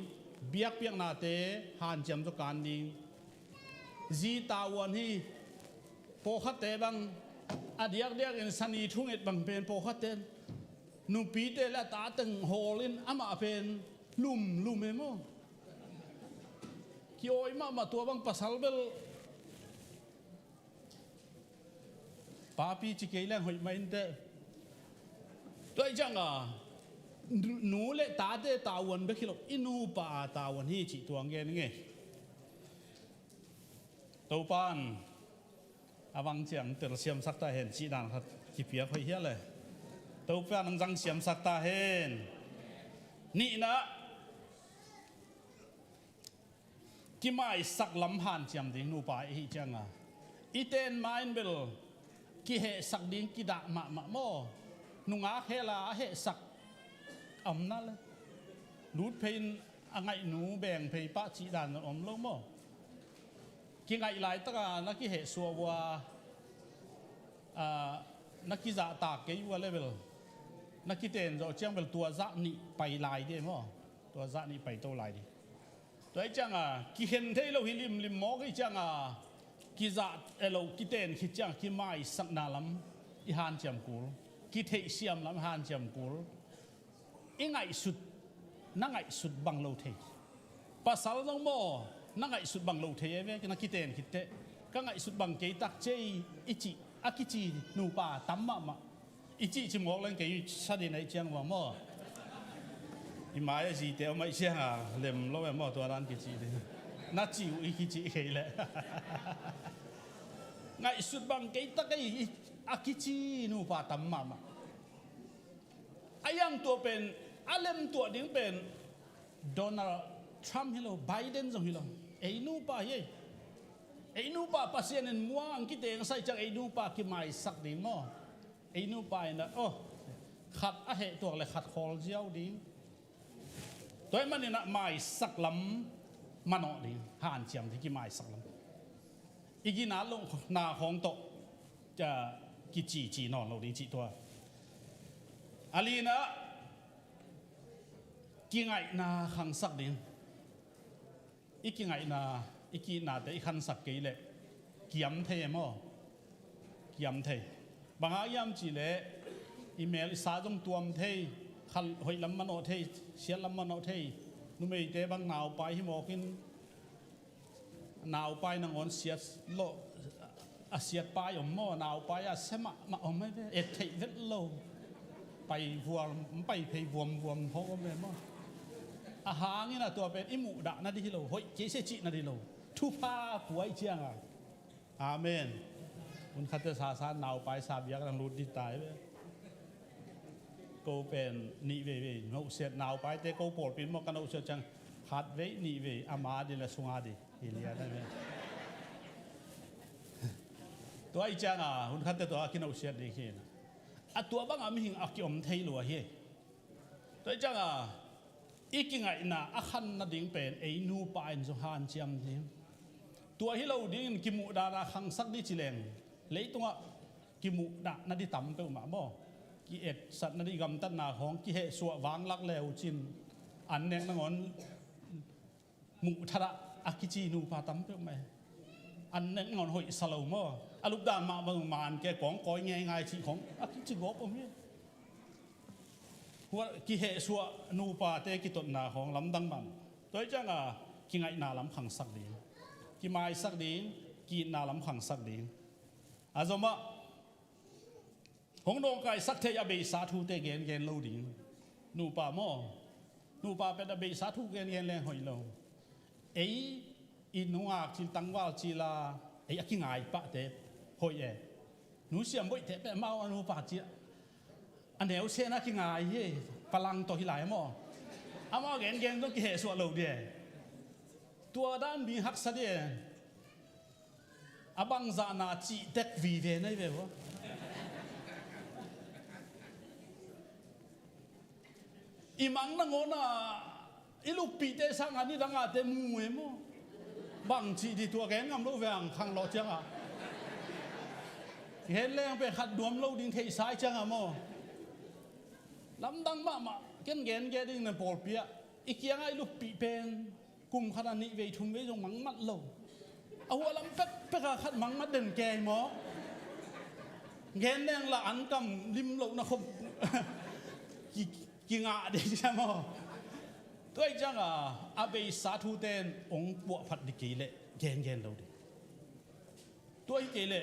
เบียกเปียกนาเตหันจำตุการดิ่งจีตาวันที่โปขัดเตบังอดียกเดียกอินสันีทุ่งเอ็ดบังเป็นโปขัดเตนุปีเตละตาตึงโฮลินอามาเป็นลุ่มเอโมคิโอยมาตัวบังปัสสัลเบลป้าพี่จิเกย์แรงหอยไม่ได้ตัวจังอ่ะหนูเละตาเตตาวันเบคิโลอินูป้าตาวันที่จิตัวเงี้ยนี่ไงตัวปานอาวังเจียงเตลเสียมสักตาเห็นจีดานครับจีเปียพอยเฮียเลยตัวปานนังจังเสียมสักตาเห็นนี่นะกี่ไม้สักลำหันเจียมดิ้งนูป้าอีจังอ่ะอีเตนไม้เบลกิเหสักดิ้งกิดะมาโมนุงอาเฮลาเหสักอมนั่นเลยรูดเพนอ่างไงหนูแบ่งเพย์ป้าจีดานอมลงโมกิไงหลายตระนักกิเหสัวว่านักกิจะตากเกยวัวเลเวลนักกิเตนจะเจียงเป็นตัวจะนี่ไปลายดีโมตัวจะนี่ไปโตลายดีตัวไอ้จังอ่ะกิเห็นเทเราหิลิมมอกไอ้จังอ่ะกิจะเรากิเตนคิดจังกิไม่สักนาลำอีหานเจียมกูกิเทเสียมลำหานเจียมกูอีไงสุดนั่งไงสุดบังโลเทภาษาเราโมนั่งไงสุดบังโลเทเว้ยนักกิเตนคิดเตก็ไงสุดบังเกยตักเจอิจิอากิจินูป่าตั้มมาอิจิจิมอกเล่นเกยชาดินไอเจียงว่าโมอีหมายสิเดียวไม่เชื่อเล่มโลแบบโมตัวร้านกิจิเลยน่าจิวอีกิจิเฮเลยไงสุดบังเกยตักไออากิจินูป่าตั้มมาไอ้ยังตัวเป็นอาเลมตัวดิ้งเป็นโดนัลด์ทรัมป์ฮิโลไบเดนส่งฮิโลไอ้นูป่าเย่ไอ้นูป่าปัสเซียนมัวอังกิเตงใส่จากไอ้นูป่ากิไม่สักดิ้งโมไอ้นูป่าเนี่ยโอ้ขัดอะเหตัวเลยขัดคอลเจียวดิ้งตัวมันเนี่ยนะไม่สักลำมันอดิ้งห่านเจียมที่กิไม่สักลำอีกินาลงนาของโตจะกิจีนอนเราดิ้งจีตัวอาลีนะกิไงนาขังสักดิ้งอีกิไงนาอีกีนาแต่อีขันสักกี่เละกี่ยำเทมอกี่ยำเทบางอย่างจีเละอีเมลสาจงตัวมเทขันหอยลำมันโอเทเสียลำมันโอเทนุ่มเตบางหนาวไปที่มอกินหนาวไปนางอ่อนเสียโลเสียไปอมมอหนาวไปเสมาอมไม่ได้เอ็ดเทเวทโลไปวัวไปเพย์วัวเพราะว่าไม่มออาหารนี่นะตัวเป็นอิมุดะนาดิโลเฮ้ยเจเซจินาดิโลทุพาผัวไอเจียงอ่ะอาเมนคุณคัตเตอร์ซาซานหนาวไปสาบยักษ์รังรูดดิตายไปกูเป็นนิเวย์เราเสียหนาวไปแต่กูปวดเป็นมกันเราเสียจังขัดเวนิเวย์อามาดิละสุงอาดิเฮียได้ไหมตัวไอเจียงอ่ะคุณคัตเตอร์ตัวกินเราเสียดีขึ้นอ่ะตัวบางอามีหิงอักยอมเทลัวเฮตัวไอเจียงอ่ะอีกไงนะอาคันนัดดิ้งเป็นไอ้นูปายสุฮานเชียมดิ้งตัวที่เราดิ้งกิมุดาราขังสักดิจิเลงเลยตัวกิมุดานัดดิตั้มไปอุมาบ่กิเอ็ดสัตนัดดิกำตัดนาของกิเหสววางลักเลวจินอันเนี้ยนังอนมุทระอากิจีนูปาตั้มไปอุมาอันเนี้ยนังอนหอยสลาวม่ออาลุกดานมาบางมานแกของก้อยง่ายๆชีของอากิจิกบผมเนี่ย หัวกิเหสัวนูปาเตกิตนาของลำดังมันตัวจังกิไงนาลำขังสักดีกิไม้สักดีกินาลำขังสักดีอาจจะมาหงดงไก่สักเทียเบสาธุเตเกนเกนโลดีนูปาโมนูปาเป็นเบสาธุเกนเกนแรงหอยโลอินัวจินตังว่าจีลากิไงปะเตหอยนูเสียมบ่อยเตเป็นมานูปาจีอันเดียวเชนะกิไงพลังตัวที่ไหลโมอามาเกนเกนต้องกิเหสัวโลดีตัวด้านมีฮักษะเดียอาบังจานาจีเด็กวีเวนัยเวะอีมังนังโอน่ะอีลูกปีเตสังอันนี้ดังอาเตมูเอโมบางจีที่ตัวแกงงำลูกแวงขังรอจังอ่ะเห็นแรงไปขัดดวมลูกดิ้งเทสายจังอ่ะโมลำดังมาเกนเกนแกดิ้งในปอลเปียอีกยังไงลูกปีเป็นกุมขนาดนี้เวทุมเวจงมังมัดโลเอาหัวลำเป็กขัดมังมัดเดินแกหมอเห็นแรงละอันกำริมโลนะครับกิงอาเดียใช่ไหมตัวจังอาเบสาธุเตนองบัวพัดดิกีเล่เกนเราดิตัวอีกเล่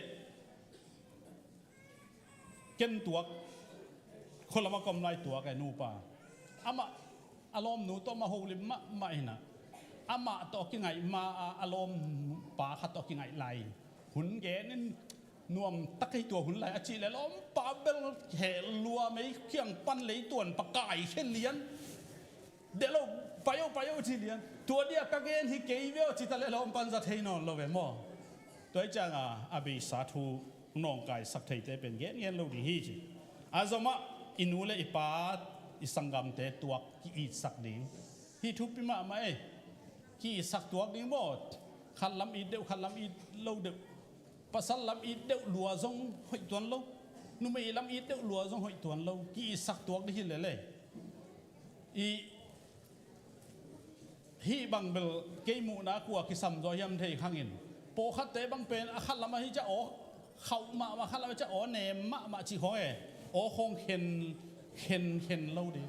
เกนตัวคนละมากำไรตัวแกนูป่าอามาอารมณ์หนูต้องมาโฮลิมะไม่นะอามาต่อกิไงมาอารมณ์ป่าขัดต่อกิไงไหลหุ่นแกนั่นนวมตักให้ตัวหุ่นไหลอาชีเลยล้อมป่าเบลเหลัวไม่เคียงปั้นเลยต่วนปากไก่เช่นเลี้ยนเดี๋ยวเราไปเอาที่เลี้ยนตัวเดียกเกนที่เกย์เวลจิตเลยล้อมปั้นจะเทนอนเราเวมอตัวจังอาบิสาธุน้องไก่สักเทยเป็นเงี้ยเราดีฮีจิอาจจะมาอินูเลอิปาอิสังกัมเตตัวกีสักดิ่งฮีทุบปีมาไหมกีสักตัวดิ่งหมดขันลำอีเดียวขันลำอีเราเดียวภาษาลำอีเดียวลัวซงหอยตัวเรานุ่มอีลำอีเดียวลัวซงหอยตัวเรากีสักตัวดิ่งเลยอีฮีบังเบลเกยมูนักว่ากิสัมจอยมเทขังอินโปขัดเตบังเป็นขันลำมาที่จะอ๋อเขามาขันลำมาจะอ๋อเนมมาจีของโอ้คงเห็นเราดิ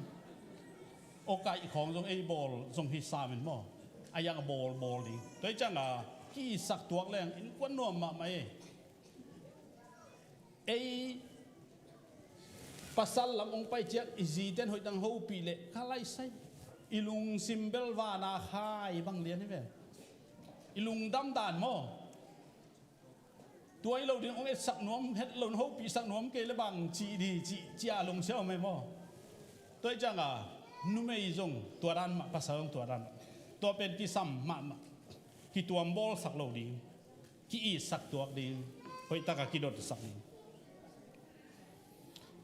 โอกาสของทรงไอ้บอลทรงพิซาเป็นมั้งอายังบอลดิโดยจังกี่สักตัวแรงอินกวนนวมมาไหมไอ้ภาษาลำองไปเจ้าอิจีเต้นหอยตังหูปีเล่ข้าไล่ใส่อิลุงซิมเบลวานาคายบังเลียนนี่เป็นอิลุงดำด่านมั้งตัวเราดึงองค์สักน้อมเฮ็ดเราหูปีสักน้อมเกลบังจีดีจีอาลงเชี่ยวไม่มั้งตัวจังนุ่มไม่ยงตัวรันมาภาษาของตัวรันตัวเป็นที่ซ้ำมาที่ตัวบอลสักเราดีที่อีสักตัวดีหอยตากกิโดดสักดี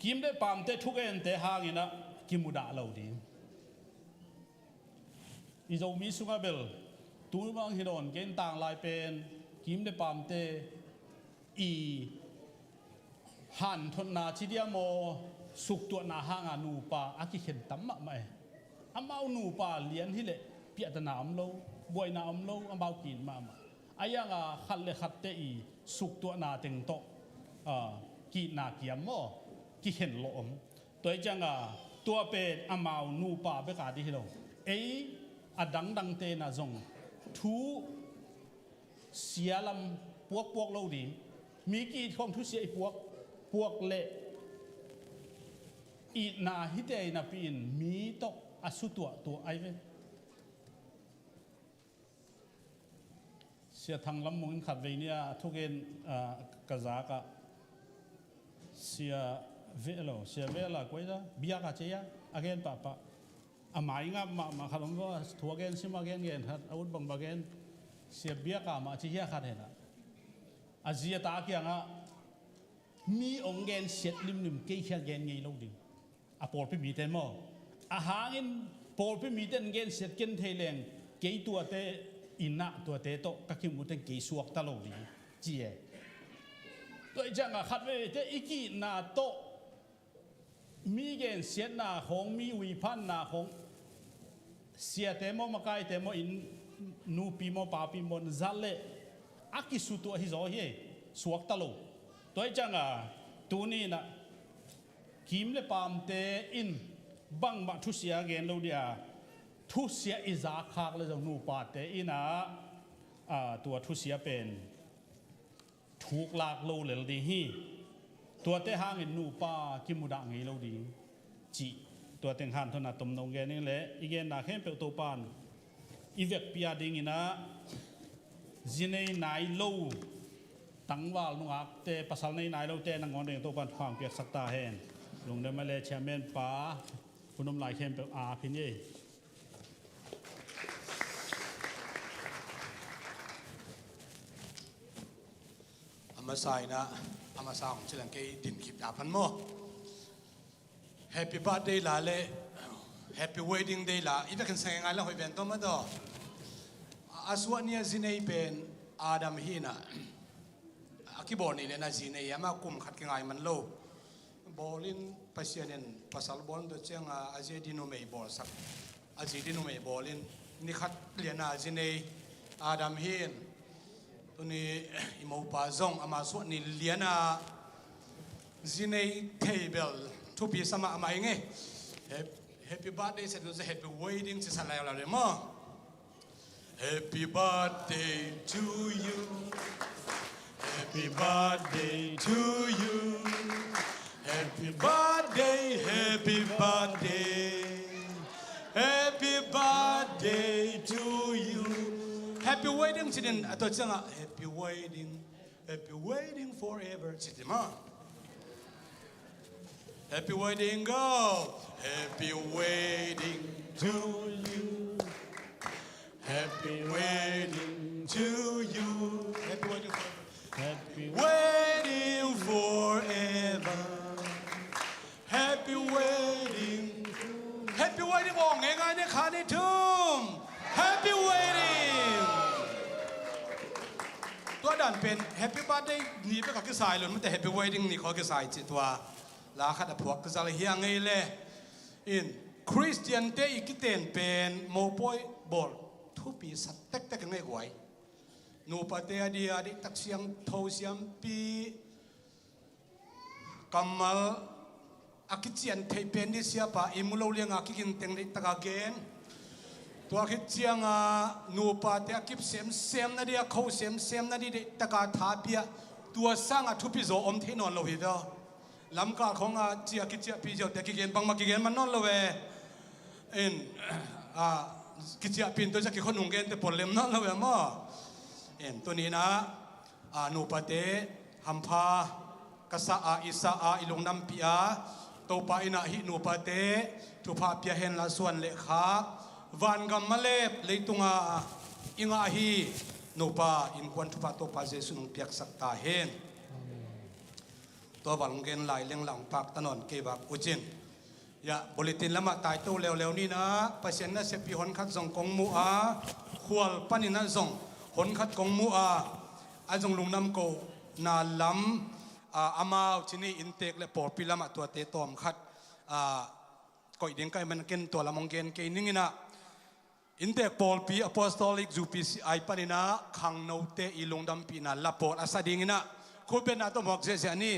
กิมได้ปามเตทุกเอ็นเตหางนะกิมุดาเราดีอีโจมีสุงาเบลตัวบางฮิโดนเกณฑ์ต่างลายเป็นกิมได้ปามเตอีหันทนนาชิเดียโมสุกตัวนาหางานูปาอากิเข็นตั้มมาไหมอามานูปาเลี้ยนที่เละเปียตนามโลบวยนามโลอามากินมาอายังขัดเลขัดเตอีสุกตัวนาเต็งโตกีนาเกียมโมกิเข็นโลมตัวจังตัวเป็นอามานูปาเบกาดิฮิโลอดังเตนาจงทูเสียลำพวกเราดีมีกี่ของทุเสียพวกเละอีนาฮิเตนาปีนมีตกอสุตัวไอเวเสียทางลำมุนขัดเวเนียทุกเอ็นกระจากะเสียเวลากวยจ้ะบิยากาเจียอาเกนปะอาหมายงามาขนมว่าทัวเกนซิมาเกนฮัดอาวุธบังบาเกนเสียบิยากามาเจียขัดเห็นอาเจียตาเกียงมีองเกนเสียลิมเกี่ยเกนไงเราดิอาปอลไปมีเต็มมั้งอาหารปอลไปมีเต็มเกนเสียเกนเทเลงเกี่ยตัวเตอินนะตัวเตโตก็คิดว่าเต็มเกี่ยสวกตลอดดิเจียตัวจังขัดเวเตอีกีนาโตมีเกนเสียนาของมีวิพันนาของเสียเตมมาไกเตมอินนูปีมปาปีมนจัลเลอากิสุตัวฮิโซเฮสวกตลอดตัวจังตัวนี้นะคิมเลปามเตอิน บังมาทุเสียเกนเราเดียทุเสียอิจาคากเลยจงนูปาเตอินะตัวทุเสียเป็นถูกลากโลเลดีฮีตัวเตหางเงินนูปากิมุดังเงเราดีจีตัวเต็งหันทนาตมนงเกนี่แหละอีเกนนาเข้มเปตัวปานอีเวกพิยาดิงินะจีเนนายโลตั้งว่าลุงอักเตภาษาในนายเราเตนังงอนเรื่องตัวปานทางเปียกสักตาเห็นลุงเดมาเลแชมเปี้ยนป้าคุณนมลายเข้มเปอาพินเย่อามาใส่นะอามาสาวของเชลังเกย์ดินขีบดาพันโม Happy birthday ล่ะเลย Happy wedding day ล่ะอีเป็นกันเสียงไงแล้วหอยเป็นตัวมาต่ออาสวะเนี่ยจีเนย์เป็นอาดัมฮีนะอากิบอนี่เลยนะจีเนย์มากุมขัดกันไงมันโลบอลินภาษาเนี่ยภาษาบอลตัวเจ้าอาเจดิโนเมย์บอลสักอาเจดิโนเมย์บอลินนี่ขัดเรียนอาจีเนย์อาดัมฮีนตัวนี้อิมอุปาซงอามาสวะนี่เรียนอาจีเนย์เทเบิลทุกปีสมัครมาเองHappy birthday เสร็จแล้วจะ Happy wedding จะสั่งอะไรเลยมั้ง Happy birthday to you Happy birthday to you Happy birthday Happy birthday Happy birthday to you Happy wedding สิเด่นตัวเจ้าอ่ะ Happy wedding forever สิเด่นมั้งHappy wedding go Happy wedding to you Happy wedding to you Happy wedding forever Happy wedding Happy wedding บอกง่ายๆเนี่ยขาในทุ่ม Happy wedding ตัวดันเป็น Happy birthday นี่เป็นกับกิสายเลยมันแต่ Happy wedding นี่ขอกิสายจิตตัวลาขัดพวกก็จะเฮียงไงเลยอินคริสเตียนเตอีกิเตนเป็นโมปอยบอลทุปีสัตเต็กเต็กไงกวยนูปะเตอดีอดีตักเสียงทอเสียงปีกัมมัลอากิเจียนเทเป็นดิเสียปะอิมุโลเลียงอากิกินเต็งดิตะกาเกนตัวอากิเจียงนูปะเตอากิบเสียมเสียมนาดีเขาเสียมเสียมนาดีตะกาทาเปียตัวสร้างทุปีโซอมเทนอนโลหิตาลำกาของเจียกิเจียปีเจียแต่กิเกนบางมากิเกนมันนอนเลยเว้เอ็นกิเจียปีนตัวจะกิคนหนุ่งเกนแต่ปนเล็มนอนเลยเว้มั้งเอ็นตัวนี้นะนูปะเตฮัมพากษาอิสาอิลงน้ำปีอาตัวไปนะฮินูปะเตทุพาเปียเห็นละส่วนเล็กขาวันกัมมาเล็บเลยตุงอิงาฮีนูปะอินควันทุพาตัวปาเจสุนงเปียกสักตาเห็นตัวบังเกนไหลเลี้ยงหลังปากถนนเก็บอุจินอย่าบริตินละมาตายตู้เร็วๆนี่นะประเสริฐนะเสพหนขัดส่งกงมัวขวลปันินะส่งหนขัดกงมัวอาจงลุงน้ำโกนาล้ำอามาที่นี่อินเตกและปอดพิละมาตัวเตตอมขัดก็อีกเด้งไก่มันเกินตัวละมงเกนเกนิ่งนะอินเตกปอลปี Apostolic จูปีไอปันินะขังโนเตอีลงดำปีนะละปอดอาซาดิงนะคุณเป็นนาตัวหมอกเสียนี่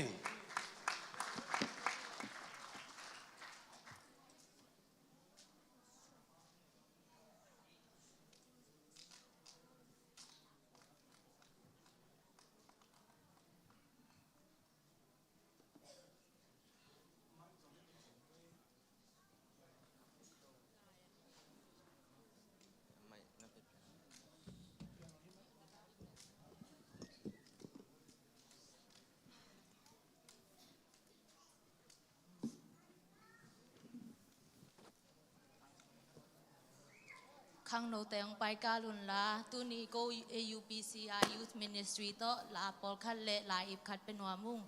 ขังโนเตงไปกาลุนลาตุนีโก AUPCR Youth Ministry โตลาปอลคัดเละลาอิบคัดเป็นหัวมุ่ง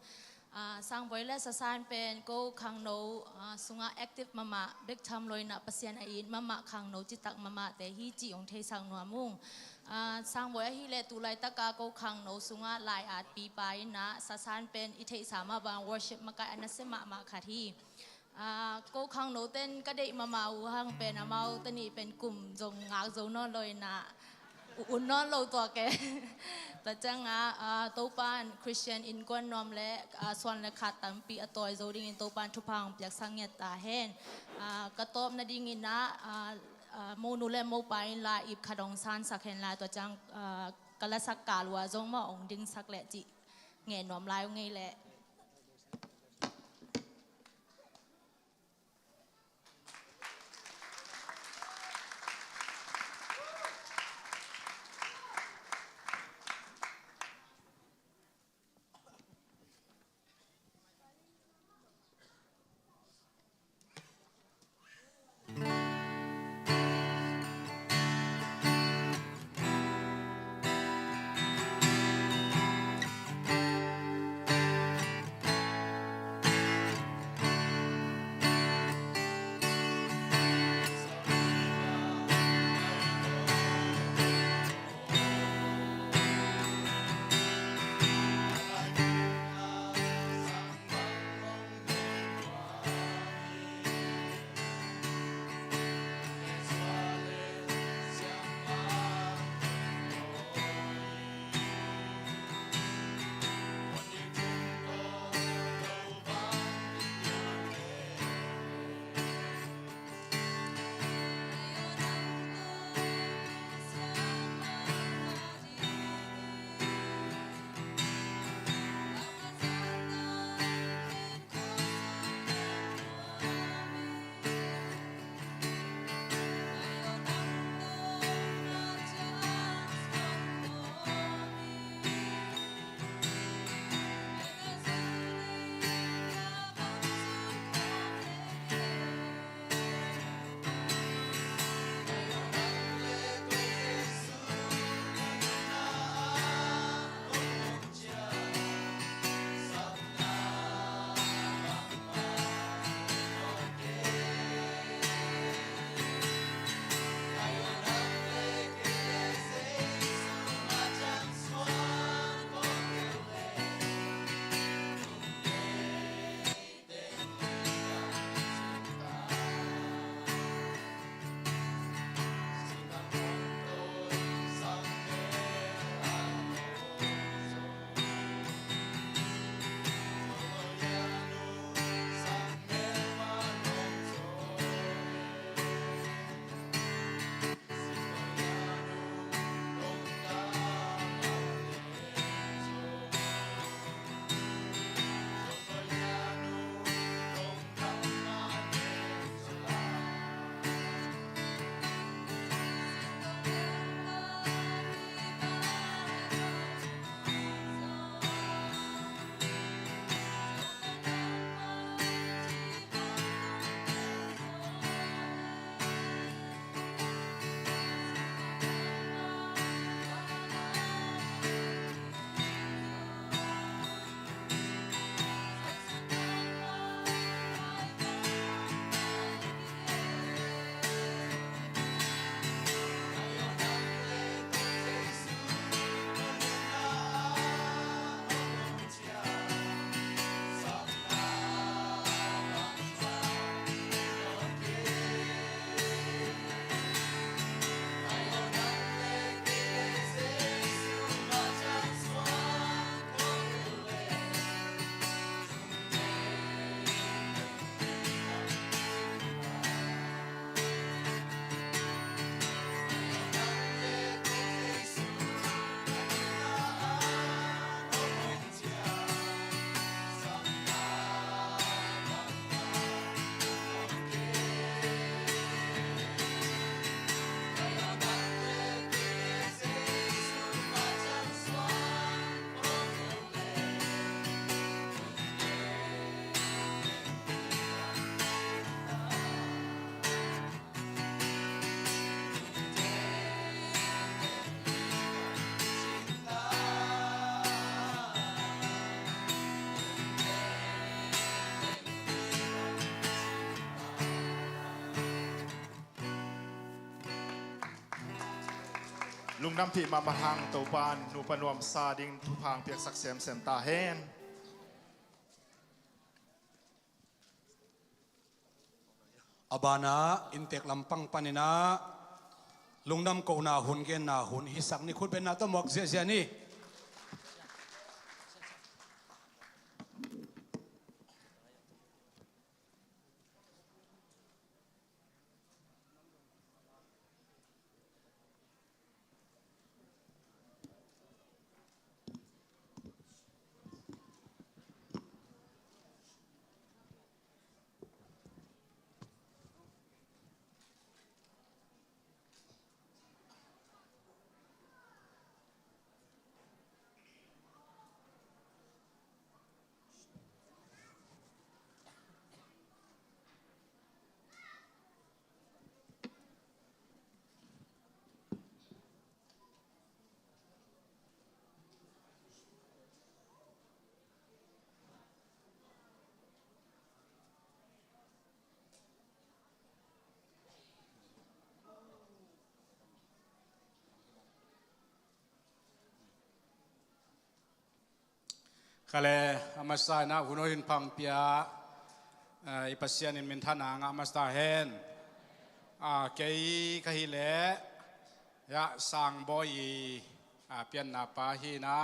สร้างบริเลสสานเป็นโกขังโนสุงาแอคทีฟมามาเบกทำลอยนับเปอร์เซ็นต์อินมาขังโนจิตักมาแต่ฮีจีองเทสังหัวมุ่งสร้างบริฮีเลตุไลตะกาโกขังโนสุงาลายอาจปีไปนะสสานเป็นอิเทสามาบาง worship มากายอนัสมาขัดฮีก็ขังโนเต้นก็ได้มาหังเป็นมาตนี่เป็นกลุ่มจงงาจงนอนเลยนะอุ่นนอนเราตัวแกแต่จังตัวปานคริสเตียนอินกวนนอมและส่วนและขาดตั้งปีอตอยโจดิงตัวปานทุพังเปียกสังเกตตาเห็น กระตบนาดิงินะโมนูเลโมไปลาอิบขดองซานสักเห็นลาตัวจังกะละสักกาลัวจงมาองดึงสักแหละจิเงยหนอมลายไงแหละลุงน้ำพีมาหังตัวบานนูปนวมซาดิงทุพางเปียกสักเสียมเซมตาเฮน Abana intek lampang panina lungnam ko na hun gen na hun hisak ni khut ben na to mok zia ni ก็เลยอามาสตานะหุ่นหินพังเปียอิปัสยานินมินทานางอามาสตาเฮนเกยกะฮิเลยะสังบอยเปียนนาปาฮีนะ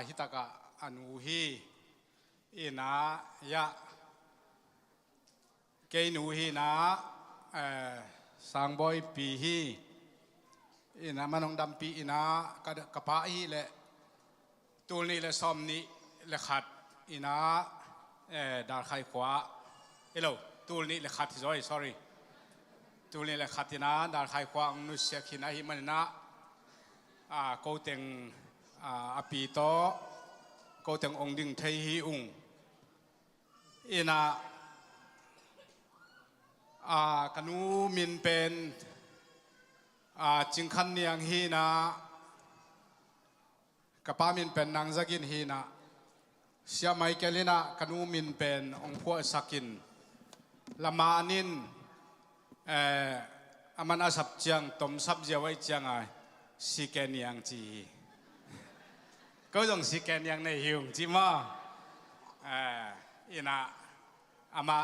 ฮิตากะอนุฮีอินายะเกยนูฮีนะสังบอยปีฮีอินามันองดำปีอินากะปาฮีเลตูนี่เลซอมนี่เลขัดอินาดาร์ไขขวาเอโลตูนี่เลขัดsorryตูนี่เลขัดอินาดาร์ไขขวาองนุเสียขินาฮิมันนะกูเต็งอปีโตกูเต็งองดิ่งเทฮีอุงอินากันูมินเป็นจิงคันเนียงฮีนะกับป้ามินเป็นนางจักินฮีนะเสียไม่เกลินะกันูมินเป็นองค์พวกสักินละมานินอามันอาสับจังตมสับเจไว้จังไงสิแกนยังจีก็ต้องสิแกนยังในหิวจีมาอินะอามา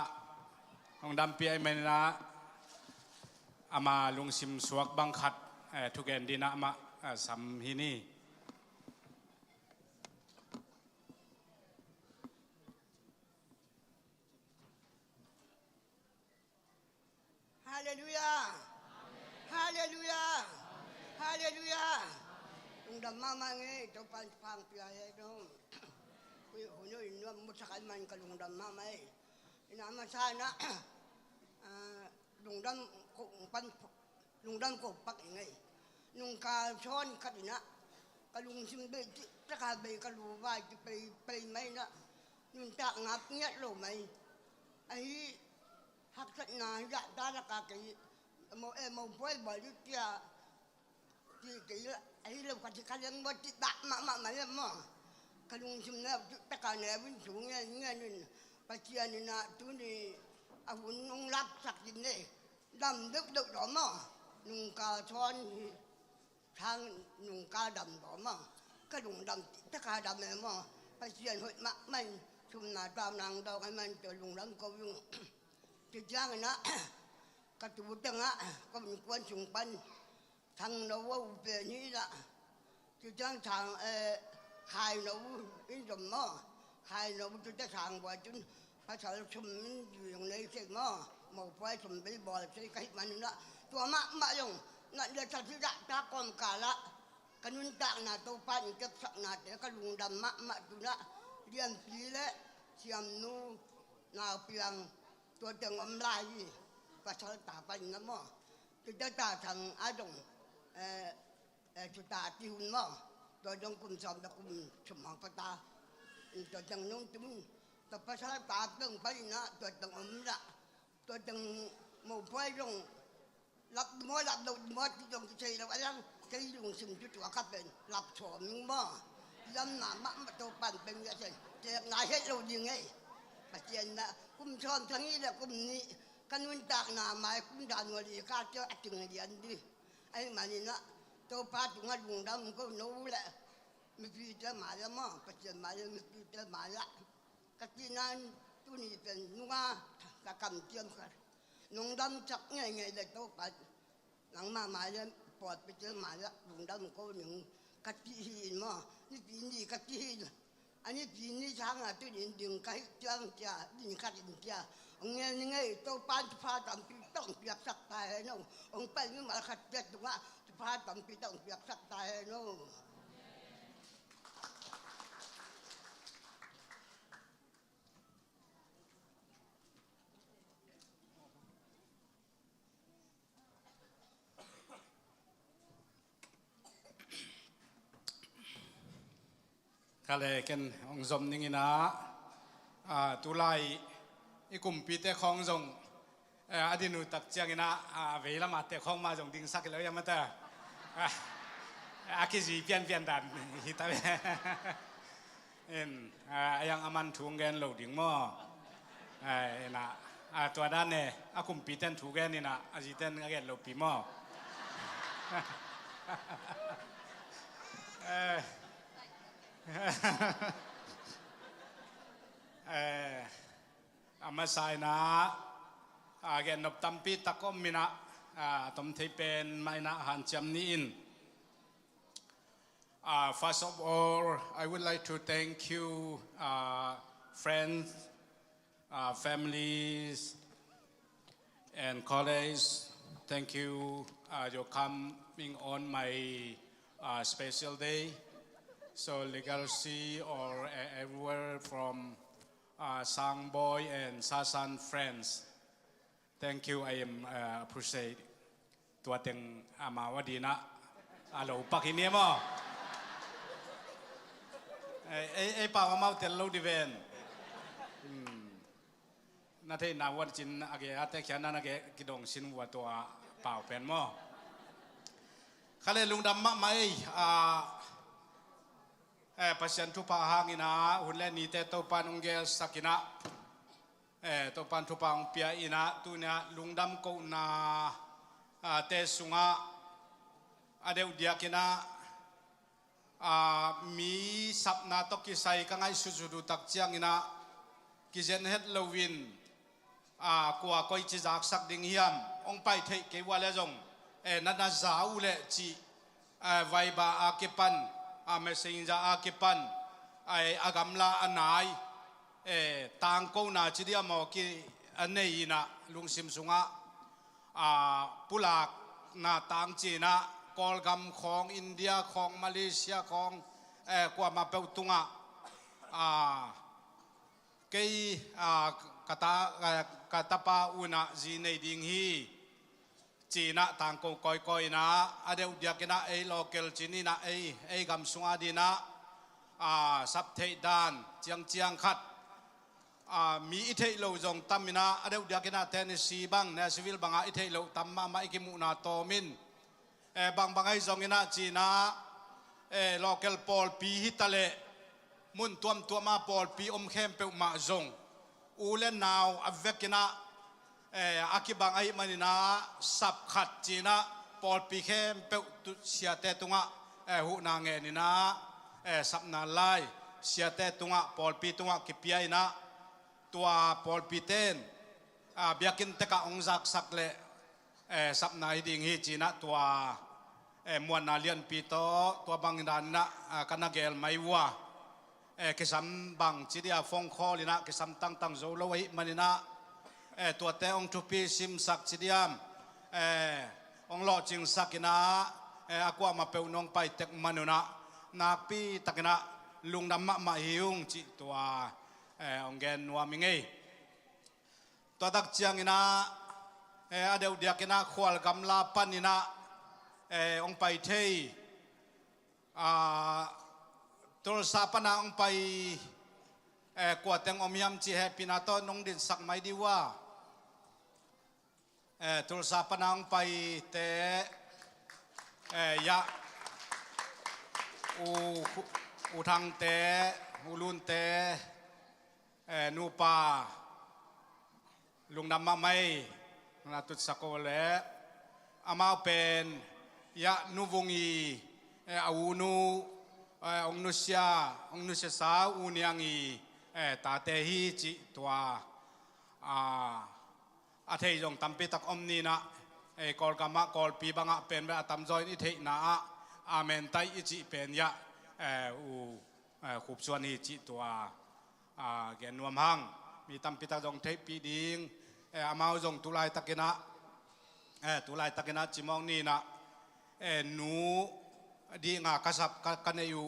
องดำปีไอเมนนะอามาลุงซิมสวกบังคัดทุกแกนดีนะอามาสัมฮินีฮาเลลูยาฮาเลลูยาฮาเลลูยาองดำมามังเอ้ตัวปันฟังเปียเอ้น้องคุยหัวอินว่ามุสกันมันกับลุงดำมาไม่อินามาชานะลุงดำปันลุงดำกบปักยังไงลุงกาช้อนขัดนะกะลุงชิมเบจจะกาเบกะลูว่าจะไปไหมนะลุงจะงับเงี้ยโลไหมไอ้หักสัญญาอยากได้ละกากีโมป่วยบ่อยที่ที่ไอ้เราคัดคัดยังบ่ติดตะมาเลยมั้งกะลุงชิมเนี่ยตะการเนี่ยวิ่งสูงเนี่ยนี่ปัจจัยนี่นะตัวนี้อาวุธนุ่งรับสักดินเนี่ยดำดึกดอมนุ่งกาช้อนทางนุ่งกาดำดอมกระดุงดำตะการดำเนี่ยมั้งปัจจัยหัวมะมันชุมนาตามนางดอกไอ้มันตัวลุงดำก็วิ่งจุดย่างนะกระตุ้นจังอ่ะก็มีควนสูงปันทางเราว่าเป็นนี่ละจุดย่างทางขายเราอินสมมอขายเราจุดจะทางว่าจนภาษาชุมอยู่อย่างในเสียงมอหมอกไฟชุมไปบ่อยใช้ไก่มันนะตัวมะลงนั่นเดี๋ยวจะที่จะตากรมกาละกันนุนตากนาตัวปันเก็บสักนาแต่ก็ลุงดำมะตุนะเรียนปีและเชียมนูนาเปียงตัวจังอำลายภาษาตาปันนะมอจุดจะทางอาดงจุดตาที่หุ่นมอตัวจังกุมสอมตะกุมสมองปตาตัวจังนุ่งตุ้มแต่ภาษาตาตึงไปนะตัวจังอมละตัวจังหมู่พ่อยลงรับมัวรับดูมัวที่จงใจเราอะไรใจลงสิ่งที่ตัวขับเป็นรับสมนึงบ่ย้ำหนามะตัวปั่นเป็นยังไงเจ้านายให้เรายังไงปัจจัยนะกุมชอนทั้งนี้แหละกุมนี้กันวันตากหนาไม้กุมดานวลีข้าเจ้าจึงเรียนดีไอ้มานี่นะตัวพาถึงลุงดำก็รู้แหละมีพี่เจ้ามาแล้วมั้งปัจจัยมาแล้วมีพี่เจ้ามาละกัจจินันตัวนี้เป็นนัวกะกำเจียมกันลุงดำจักไงเลยตัวปัดหลังมาแล้วปอดไปเจอมาละลุงดำก็หนึ่งกัจจิหินมั้งนี่ปีนี้กัจจิหินอันนี้ปีนี้ช้างตัวนี้ดึงไก่จ้างจ้าดึงขัดดึงจ้าองเงี้ยนี่ไงตัวปันพาตามปีต้องเปียกสักตายน้ององไปนี่มาขัดเจ็ดตัวพาตามปีต้องเปียกสักตายน้องก็เลยกันองสมนิงินะตุลายอีกลุ่มปีเตะของจงอดีนุตักเจียงนะเวลามาเตะของมาจงดิ้งสักแล้วยังมาเตะอาคิจีเปลี่ยนดันฮิตาเยังอามันทุ่งเงินโหลดิ้งมั่วนะตัวด้านเนี่ยอากลุ่มปีเต้นทุ่งเงินนี่นะอาจิเต้นก็เงินโหลปีมั่ว อามาสายนะแกนบตัมปีตะก้มมินะตมที่เป็นไม่นะหันจำนี้ First of all, I would like to thank you, friends, families, and colleagues. Thank you, you're coming on my special day. So legacy or everywhere from Sangbawi and Sasan friends. Thank you. I am appreciate. ตัวเต็งอามาวดีนะอาโลปักหินเนียมั้งไอ้ป่าวมาเตลโลดิเวนนาทีนาวันจินอาเกะอาเตเขียนนั่นอาเกะกิดงสินวัวตัวป่าวเป็นมั้งข้าเลยลุงดำมะไม่ปัจจัยทุพาหางินะหุ่นเล่นนี่เตตัวปันองเกลสักินะตัวปันทุพาองเปียอินะตัวเนี่ยลุงดำกูนาเตสุงะอเดวเดียกินะมีสับนาตกิไซกังไอสุจุดุตักเจียงอินะกิเจนเฮดลวินกัวก้อยจิจากสักดิ่งเฮียมองไปเทเกวาเลจงนัดนาซาอุเลจีไวบาอาเกปันเมสิงจาอาเกปันอากำลาอันไหนต่างกูนาจิเดียมอกิอันนี้นะลุงซิมสุงะปุลากนาต่างจีนะกอลกำของอินเดียของมาเลเซียของกว่ามาเปิดตุงะเกยกตาปาอุนะจีในดิ่งฮีจีนะต่างกูก้อยนะอเดียวเดียกินะโลเกลจีนี่นะกำสุงอาดีนะสับเทดานเจียงขัดมีอิทธิโลจงตัมมินะอเดียวเดียกินะเทนซีบังเนสวิลบังอิทธิโลตัมมาอิกิมุนาโตมินบางไอ้จงอินะจีนะโลเกลปอลปีฮิตาเลมุนตัวมาปอลปีอมเข้มเปอมาจงอูเลนนาวอเวกินะอากิบางไอ้มันนะสับขัดจีนะปอลปีเข้มเปอตุเสียเตตุงะหูนางเงินนะสับนาไลเสียเตตุงะปอลปีตุงะกิปยายนะตัวปอลปีเตนเบียกินเตกะองจักสักเลสับนาฮิดิงฮิจีนะตัวมวนนาเลียนปีโตตัวบางดานนะกันนักเกลไม่วัวกิสัมบังจีเดียฟงคอลินะกิสัมตั้งโจโลวิมันนะตัวเตองทุปีซิมสักจีเดียมองหล่อจิงสักนะอากว่ามาเปวนองไปเต็กมันนะนักปีตักนะลุงดำมาหิวจีตัวองเกนวัวมิงเอตัวตักเจียงนะเดี๋ยวเดียกินะขวลกำลาปันนี่นะองไปเทตัวสาปนาองไปกวดแตงอมยำจีเฮปินาโตนงดินสักไม่ดีว่าตัวสาปนาองไปเตยะอูทางเตอูลุนเตนูปาลุงดำมาไม่นาตุสกอเลอามาเป็นยะนูวงอีอานูองนุเซียสาอูเนียงอีตาเตฮีจิตัวอาเทยงตัมปิตักอมนีนะกอลกามะกอลปีบังะเป็นแบบตัมจอยนิเทนะอาเมนไตอิจิเป็นยะขุบส่วนฮีจิตัวแกนวมหังมีตัมปิตักจงเทปีดิงอามาจงตุลายตะกินะจิมองนี่นะนูดีงากษับกันอยู่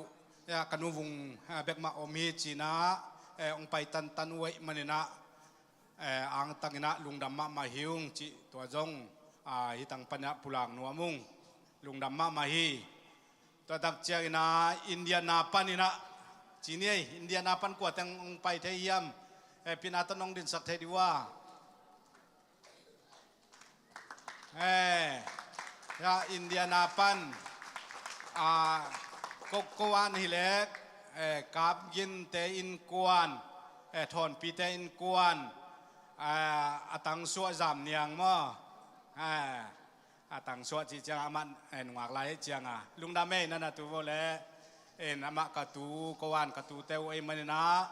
กันวงเบกมาอมีจีนะองไปตันไว้มันนะอังตังนะลุงดำมาหิวจิตัวจงฮิตังปัญญาปุลังนัวมุงลุงดำมาหิตัวตักเจียนะอินเดียนาปันนี่นะจีนี่อินเดียนาปันกว่าแต่องไปเทียมพินาตนองดินสักเทดีว่ายาอินเดียนาปันกวนฮิเล็กกับยินเตอินกวนถอนปีเตอินกวนตังสัวจำเนียงมั้งตังสัวจีจังอามันหนวกลายจียงลุงดาเม่นั่นนะตัวโบเล na ma katu kawan katu teu ai manina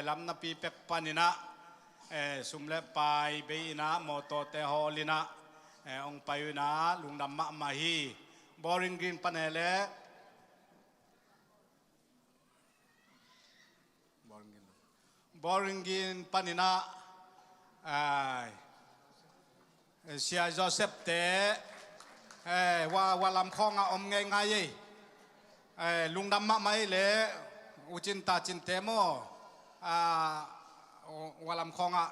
lam na pi pek panina sumle pai be ina moto te holina ong payuna lungdam ma mahi boring green panele boring green panina sia Joseph te wa lam khong a om ngai ngai lungdam ma mai le uchin ta chin te mo wa lam khong a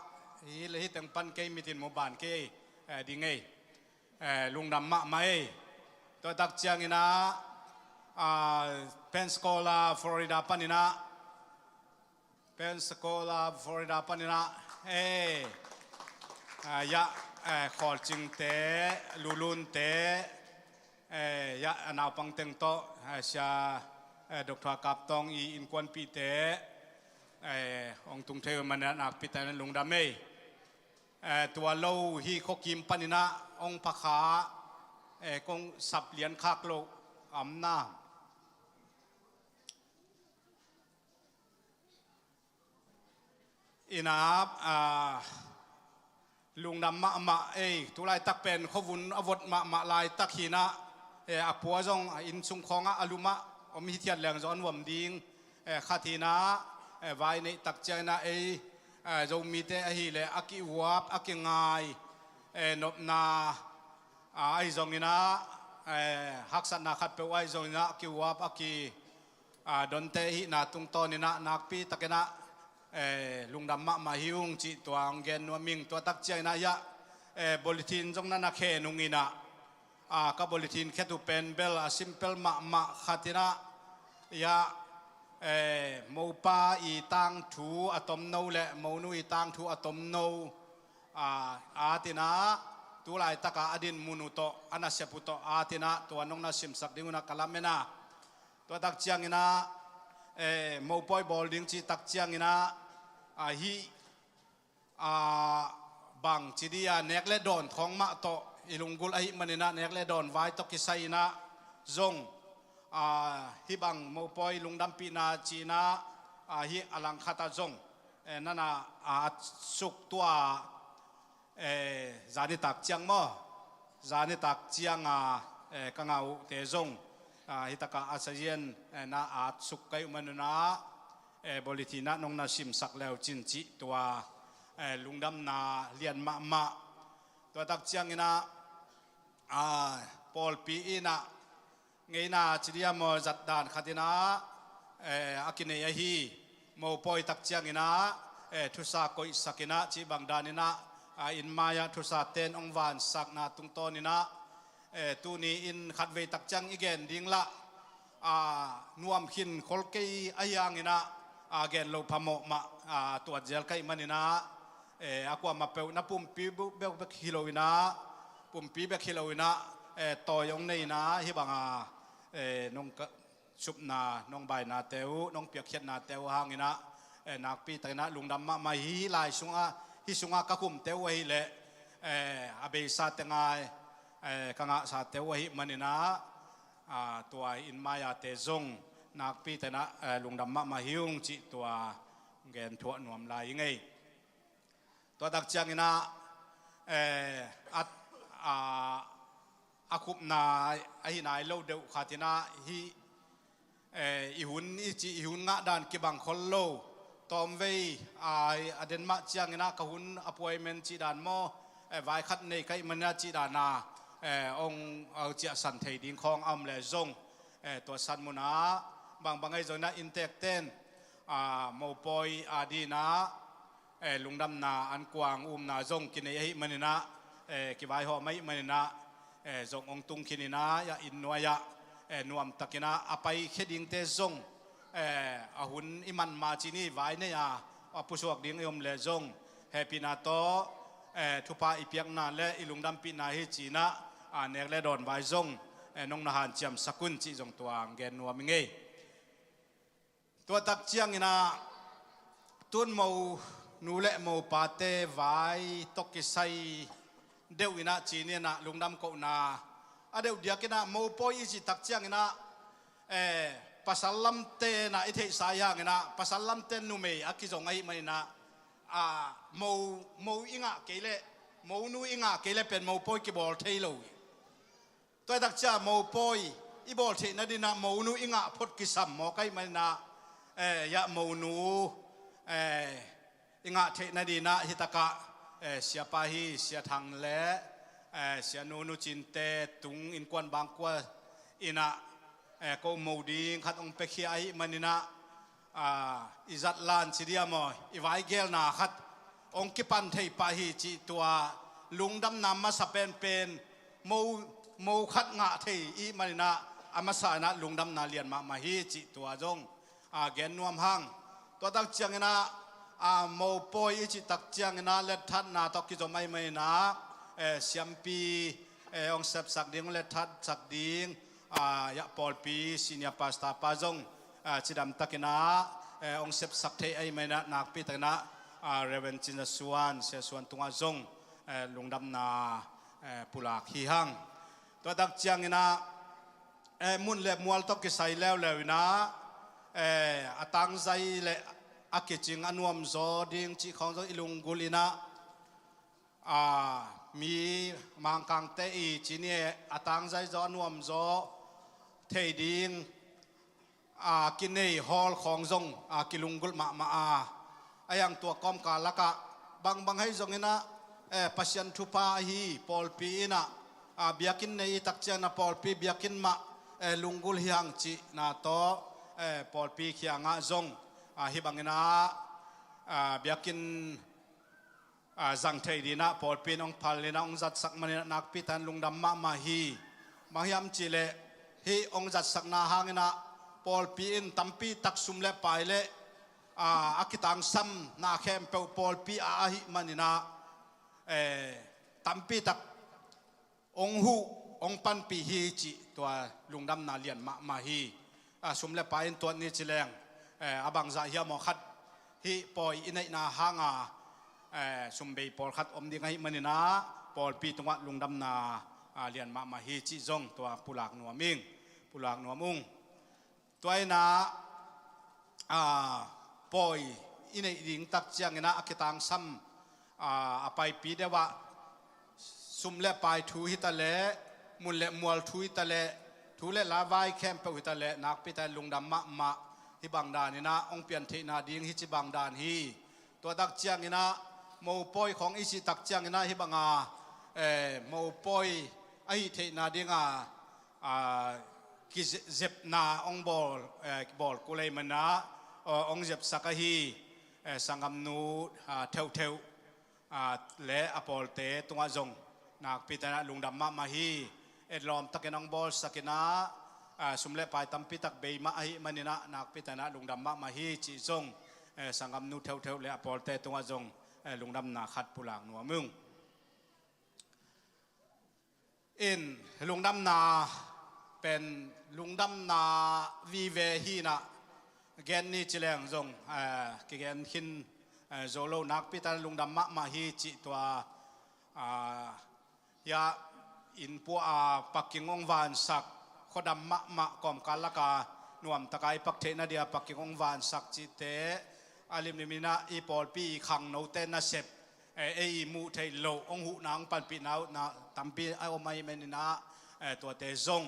hi le hi teng pan ke mitin mo ban ke di ngai lungdam ma mai to tak chiang ina Pensacola Florida panina Pensacola Florida panina yaขอจึงเตะลุนเตะยะนาวปังเต็งโตเสียดรกับตองอินควนปีเตะองตุงเทวมันนักปีเตะนั้นลงดำเมตัวโลฮีโคกิมปันินะองพะขากงสับเหรียญคักโลอำนาจอินาบลุงดำมาทุไลตักเป็นขวุนอวดมาลายตักหินะอปัวจงอินสุงของอลุมะอมหิเทียนแหลงจอนวมดิงขาทีนะไว้ในตักเจนะจงมีแต่หิเลอากิวับอากิงายนบนาไอจงนะฮักษณะขัดเปไว้จงนะอากิวับอากิดนเตหินาตุงตอนินะนักปีตักนะลุงดำมาหิวงจิตัวองเกนนัวมิงตัวตักเจนะยะบริทินจงนั้นนักเขนุงินะกับบริทินแค่ตัวเป็นเบลซิมเปิลมาขัดนะยะมูปาอีตังทูอะตอมโนและมูนุอีตังทูอะตอมโนอาตินะตัวลายตะกาอดินมุนุโตอนาเสปุโตอาตินะตัวน้องนาซิมสักดิงุนักกลามเมนะตัวตักเจียงินะมูปอยบอลดิงจิตักเจียงินะฮีบางจีดียเนกเลดอนท้องมาโตอิลุงกุลฮิมันนะเนกเลดอนไว้ตกิไซนะจงฮิบังมูปอยลุงดัมปีนาจีนะฮิอลังคาตาจงนั่นสุกตัวจานิตักเจียงมั้จานิตักเจียงกังเอาเตจงฮิตากาอาเซียนน่าอาจสุกไกมันนะบริทีน่านงนาชิมสักแล้วจินจิตัวลุงดำนาเลียนมาตัวตักเจียงนะปอลปีนะเงยนาจิเดียมจัดดานขัดนะอากินเนียฮีโมปอยตักเจียงนะทุสาโกยสักนะจิบังดานินะอินมายาทุสาเตนองวานสักนาตุงโตนินะตูนี้อินขัดเวตักจังอีกแกนดิ้งละนวมขินคอลเกยอายังอินะแกนโลพามอมาตัวเจลไกมันอินะอากว่ามาเปวนับปุ่มปีเบลเบกฮิโลอินะปุ่มปีเบกฮิโลอินะต่อยองในนะฮิบังน้องชุบนาน้องใบนาเตวน้องเปียกเขียนนาเตวหางอินะนักปีแต่นะลุงดำมาฮิลายสุงาฮิสุงากะคุมเตวฮิเลอเบซาเตงไงกังอาสาเตวหิมันนะตัวอินมายาเตจงนักปีแต่นะลุงดำมาหิวงจิตัวเกนถั่วนวมลายไงตัวดักจังนะอาคุบนาไอ้นายเล่าเดือดขาตินะฮีอิหุนอิจิอิหุนงะดานกิบังคนโลตอมเวอเดนมาจังนะกหุนอพอยเมนจิดานโมไว้คัดในไกมันนะจิดานาองเอาเจ้าสันเทดิงของอัมเลจงตัวสันมุนาบางไอ้จงนะอินเตกเตนโมปอยดีนะลุงดำนาอันกวางนาจงกินไอ้มันนะกิบายหอไม่มันนะจงองตุงกินนะยาอินนัวยะนวมตะกินะอไปเคดิงเตจงหุ่นอิมันมาจีนี่ไว้เนี่ยผู้สวกดิ้งยมเลจงเฮปินาโตทุพาอีเปียกนาและอิลุงดำปีนาฮิจีนะเนกเลดอนไว้จงน้องนาหันเจียมสกุลจีจงตัวเกนนัวมิงเงตัวตักเจียงนะตุนมูนูเละมูปาเตไว้ตกิไซเดวินะจีเนี่ยนะลุงดำโกนาเดวเดียกินะมูปอยจิตักเจียงนะ pasal lam te na ithe sayang na pasal lam te nu me akizong ai mai na mo inga kele mo nu inga kele pen mo poi ki bol thei lo toy dak cha mo poi i bol thei na dina mo nu inga phot ki sam mo kai mai na ya mo nu inga thei na dina hitaka siapa hi sia thang le sia nu chin te tung in kwan bang kwa ina ko mo ding khat ong pe khia ai manina izat lan chidia mo iwai gel na khat ong ki pan thei pa hi chi tua lungdam nam ma sa pen mo khat nga thei i manina amasa na lungdam na lian ma hi chi tua jong gen nuam hang to tak chiang na mo poi chi tak chiang na let that na to ki zo mai mai na siampi ong sep sak ding let that sak ding ya Paul pi senior pastor pa jong chidam takina ong sep sak thei ai mai na nak pi takna Reverend Chin Suan se suan tunga jong lungdam na pulak hi hang to dak chiang ina mun le mual to ki sai lew lewina atang zai le akiching anuam zo ding chi khong zo ilung gulina mi mangkang te i chini atang zai zo anuam zo thei ding kinei hall khong zong kilungul ma ayang tua kom ka laka bang hai zong ina pasien thupa hi Paul pi ina biakin nei takchian na Paul pi biakin ma lungul hiang chi na to Paul pi khianga zong hi bangina biakin zang thei dina Paul pi ong phalina ong zat sak manina nak pi tan lungdam ma hi mahiam chile hi ong zat sak na hangina Paul pi in tampi tak sumle paile akitang sam na khem pe Paul pi hi manina tampi tak ong hu ong pan pi hi chi tua lungdam na lian ma hi sumle pain to ni chileng abang za hiam mo khat hi poi inai na hanga sumbei Paul khat om ding ai manina Paul pi tunga lungdam na lian ma hi chi zong tua pulak nuaming pulak nuamung toy na poi inai ding tak chiang ina akitang sam apai pi dewa sumle pai thu hitale munle mual thu hitale thule la vai kem pe hitale nak pi ta lungdam ma hi bang dan ina ong pian the na ding hi chi bang dan hi to dak chiang ina mo poi khong isi tak chiang ina hi banga mo poi ai the na dinga ki zep na ong bol kulei mana ong zep sakahi sangam nu theu le apol te tunga zong nak pitana lungdam ma hi edlom takenong bol sakina sumle pai tampi tak bei ma hi manina nak pitana lungdam ma hi chi zong sangam nu theu le apol te tunga zong lungdam na khat pulang nuamung in lungdam naเป็นลุงดำนาวีเวฮีนะแกนนี่จิเลงจงแกนขินโซโลนักพิธานลุงดำมาฮีจิตัวยาอินปัวปักกิ่งองวานสักขดำมะกอมกาลกานวมตะไคปักเทนเดียปักกิ่งองวานสักจิเตอาลิมนิมินะอีปอลปีขังโนเตนนาเซปมูเทโลองหูนางปันปีนาวนาตัมปีไอโอไมเมนินะตัวเตซง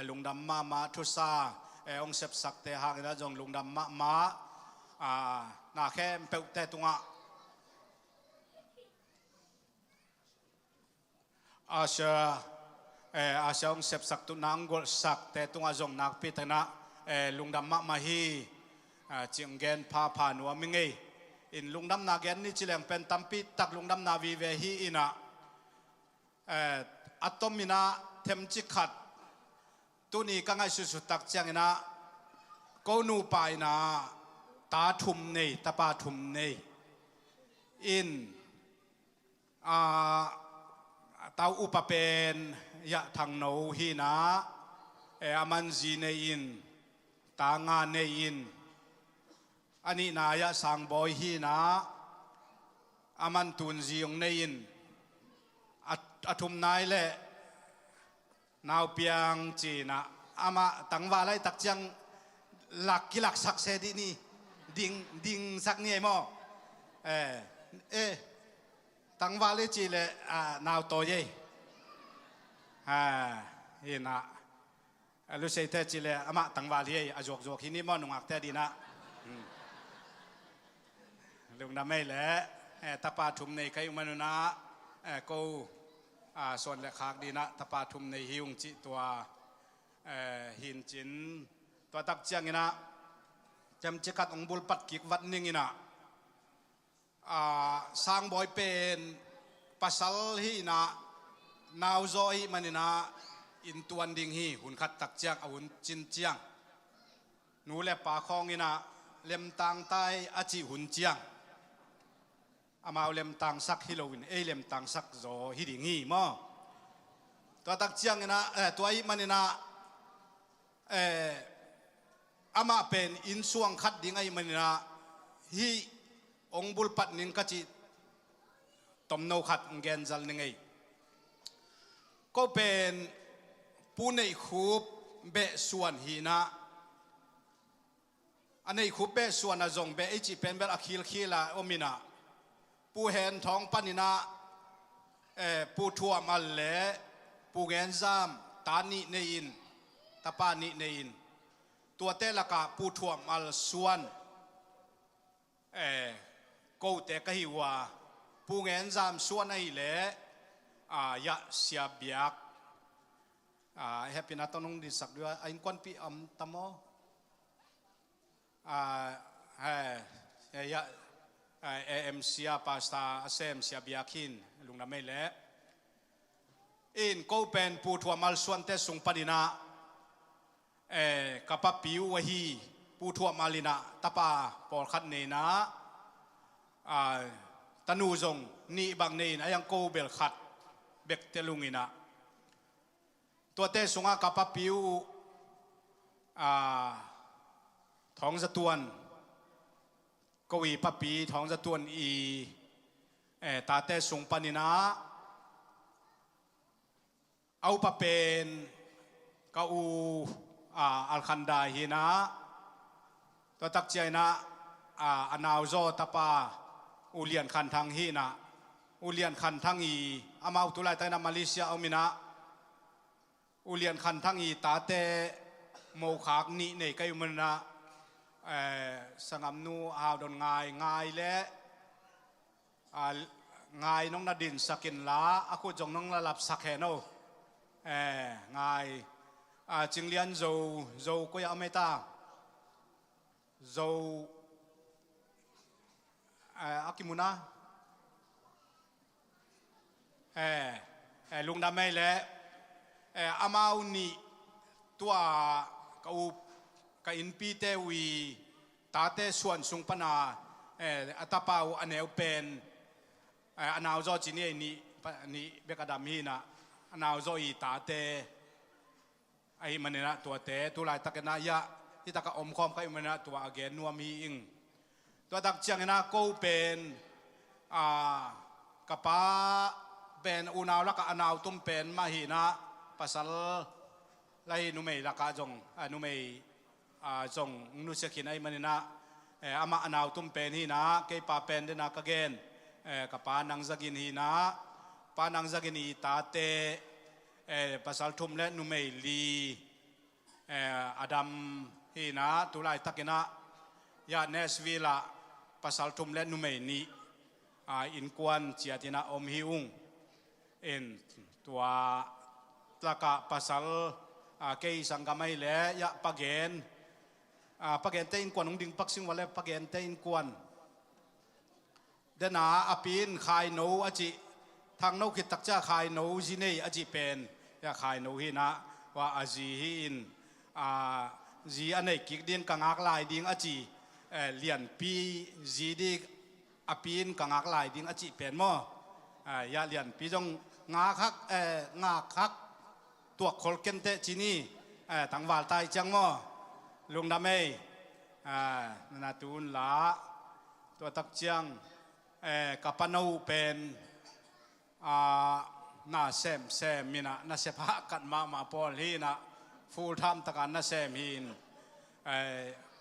ลุงดำมาทุสาองเสพสักเตหางนะจงลุงดำมานาแค่เปิดแต่ตุงอาเชองเสพสักตุนางกอลสักแต่ตุงจงนักพิจารณาลุงดำมาฮีจิงเกนพานัวมิงเออินลุงดำนาเกนนี่จิเลงเป็นตัมปีตักลุงดำนาวีเวฮีอินะอัตมินาเทมจิขัดตัวนี้ก็ง่ายสุดๆตักเจียงนะก็นูไปนะตาทุ่มเนยตาปาทุ่มเนยอินเตาอุปเป็นยะทางโนฮีนะอามันจีเนยินตางานเนยินอันนี้นายะสังบอยฮีนะอามันตุนจียงเนยินอาทุ่มนายเล่นาวเปียงจีนะอามาตังวาไลตักจัง หลักกิลักสักเสดีนี่ดิ่งสักเนี่ยมั้งตั้งวาเลจีเลยนาวโตเย่เห็นนะรู้สึกแต่จีเลยอามาตั้งวาลีอาจกที่นี่มั้งนุ่งอักแต่ดีนะลุงดำไม่แหละตาปาทุมในใครมันนะกูส่วนเล็กขากดีนะตาปาทุมในหิวจิตัวหินจินตัวตักเจียงนะจำเจกัดองบุลปัดกิกวัดนิ่งนะสร้างบ่อยเป็นปัสสาวะฮีนะนาวโซฮีมันนะอินตัวนดิ่งฮีหุ่นขัดตักเจียงหุ่นจินเจียงนูเล็บปากคองนะเล็มตังไตอาจิหุ่นเจียงอามาเล็มตังสักฮิโลวินเล็มตังสักโซฮิดิ่งฮีมั้งตัวตักเจียงนะตัวฮีมันนะอามาเป็นอินส่วงขัดดิ่งไอมันนะฮีองบุลปัดนิงกจิตอมโนขัดเงินจัลนิงไงก็เป็นผู้ในคูบเบส่วนฮีนะอันในคูบเบส่วนนะจงเบอจิเป็นเบอคิลละอมินะผู้เห็นท้องปันินะผู้ทั่วมาเล่ผู้เงินจามตานิเนยินตาปานิเนยินตัวเตลกะผู้ทั่วมาส่วนกูเตะกะฮิวาผู้เงินจามส่วนไอเล่ยะเสียเบียกเฮปินาตนงดิสักด้วยไอ้ควันปีตามอยะเอ็มเสียปาสตาเซมเสียเบียกินลุงน้ำไม่เละอินกูเป็นผู้ทั่วมาส่วนเตสุงปดินะกับปะปิววะฮีผู้ทั่วมาลินะตาปาปอลขัดเนนะตนูจงนี่บางเนนยังกูเบลขัดเบกเตลุงินะตัวเตสุงกับปะปิวท้องสะตวนกวีปะปีท้องสะตวนตาเตสุงปานินะเอาปะเป็นกอูอัลคันดาฮีนะตัวตักเจนะอนาวโซตาปาอุเลียนคันทางฮีนะอุเลียนคันทางอามาตุไลไตนามาเลเซียเอามินะอุเลียนคันทางตาเตโมขากนี่ในกัยมันนะสังามนูอาดนง่ายและง่ายน้องนาดินสักินละอากูจงน้องระลับสักแห่โนง่ายจิงเลียนโจก็ยังไม่ตาโจอากิมุนะลุงดำไม่และอามาอุนีตัวกับอินปีเตวีตาเตส่วนสุงปนาอัตปาวอันเอวเป็นอนาวโจจินีนี่เบกดามีนะอนาวโจอีตาเตไอ้มันนะตัวเตตัวลายตะกันนายะที่ตะกะอมคอมก็มันนะตัวอเกนนัวมีอิงตัวตักเจียงนะกูเป็นกะป้าเป็นอุณาวละกะอนาวตุ้มเป็นมาหีนะภาษาไล่นุเมย์ละกะจงนุเมย์จงนุเสกินไอ้มันนะอามาอนาวตุ้มเป็นหีนะเก็บปาเป็นเดนักเกนกะป้านังจักินหีนะป้านังจักินอีตาเตภาษาทุ่มและนุเมย์ลีอดัมฮีนะตุไลตักนะยาเนสวิลาภาษาทุ่มและนุเมย์นี้อินกวนเจียตินะอมฮิอุงอินตัวตะกะภาษาเกยสังกาไม่และยะปะเกนเตอินกวนองดิ่งปักซิงวันและปะเกนเตอินกวนเดนาอภินขายโนอจิทางโนคิดตักจ้าขายโนจีเนอจิเป็นยาขายโนฮินะว่าอจีฮินจีอันไหนกิกดินกังอักลายดิ่งอจิเลียนปีจีดีอภินกังอักลายดิ่งอจิเป็นมั้งยาเลียนปีจงงาคักตัวโคลเกนเตจีนี่ตั้งวาลไตจังมั้งลุงดำเมย์นาตูนละตัวตักเจียงกับปนูเป็นน่าเซมมินะน่าเสพะกันมาปอลฮีนะฟูลไทม์ตะกันน่าเซมฮิน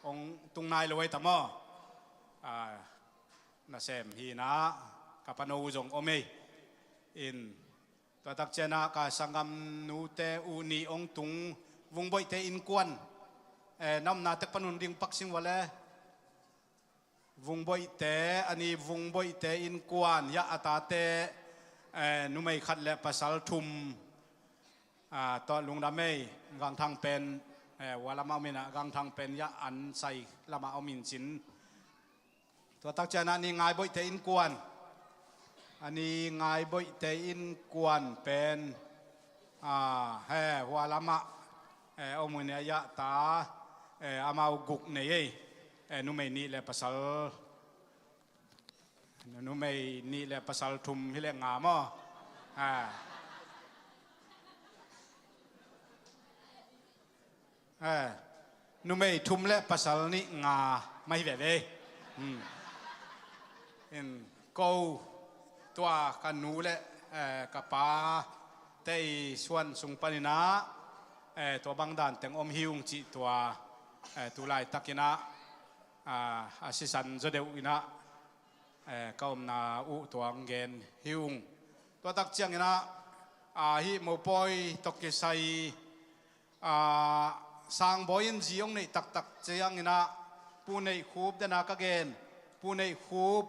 องตุงนายลอยตะมอนาเซมฮีนะกับปนูจงอเมอินตัวตักเจนะกาสังกัมนูเตอูนีองตุงวงบอยเตอินกวนน้ำนาเตปนุนดิงปักสิงวะเลวงบอยเตอันนี้วงบอยเตอินกวนยะอัตาเตนุไม่ขัดและภาษาทุมตอนลุงดำไม่กังทางเป็นวาลามามินะกังทางเป็นยะอันใส่ละมาเอามินสินตัวตักเจนะนี่ง่ายบอยเตอินกวนอันนี้ง่ายบอยเตอินกวนเป็นวาลามะเอามือเนี่ยยะตาอามากุกเนี่ยนุไม่นี่แหละภาษานุไม่นี่แหละภาษาทุมที่เรียกงามนุไม่ทุมและภาษานี่งาไม่แบบนี้กูตัวกันนูและกับป้าเตยส่วนสุงปนินะตัวบางด่านแต่งอมหิวจีตัวตุลายตักินะอาศิสันจะเดียวอินะก็อมนาอุตัวเงินหิวตัวตักเจียงอินะฮิโมปอยตกิไซสร้างบอยน์จีองในตักเจียงอินะปูในคูบเดนากเกนปูในคูบ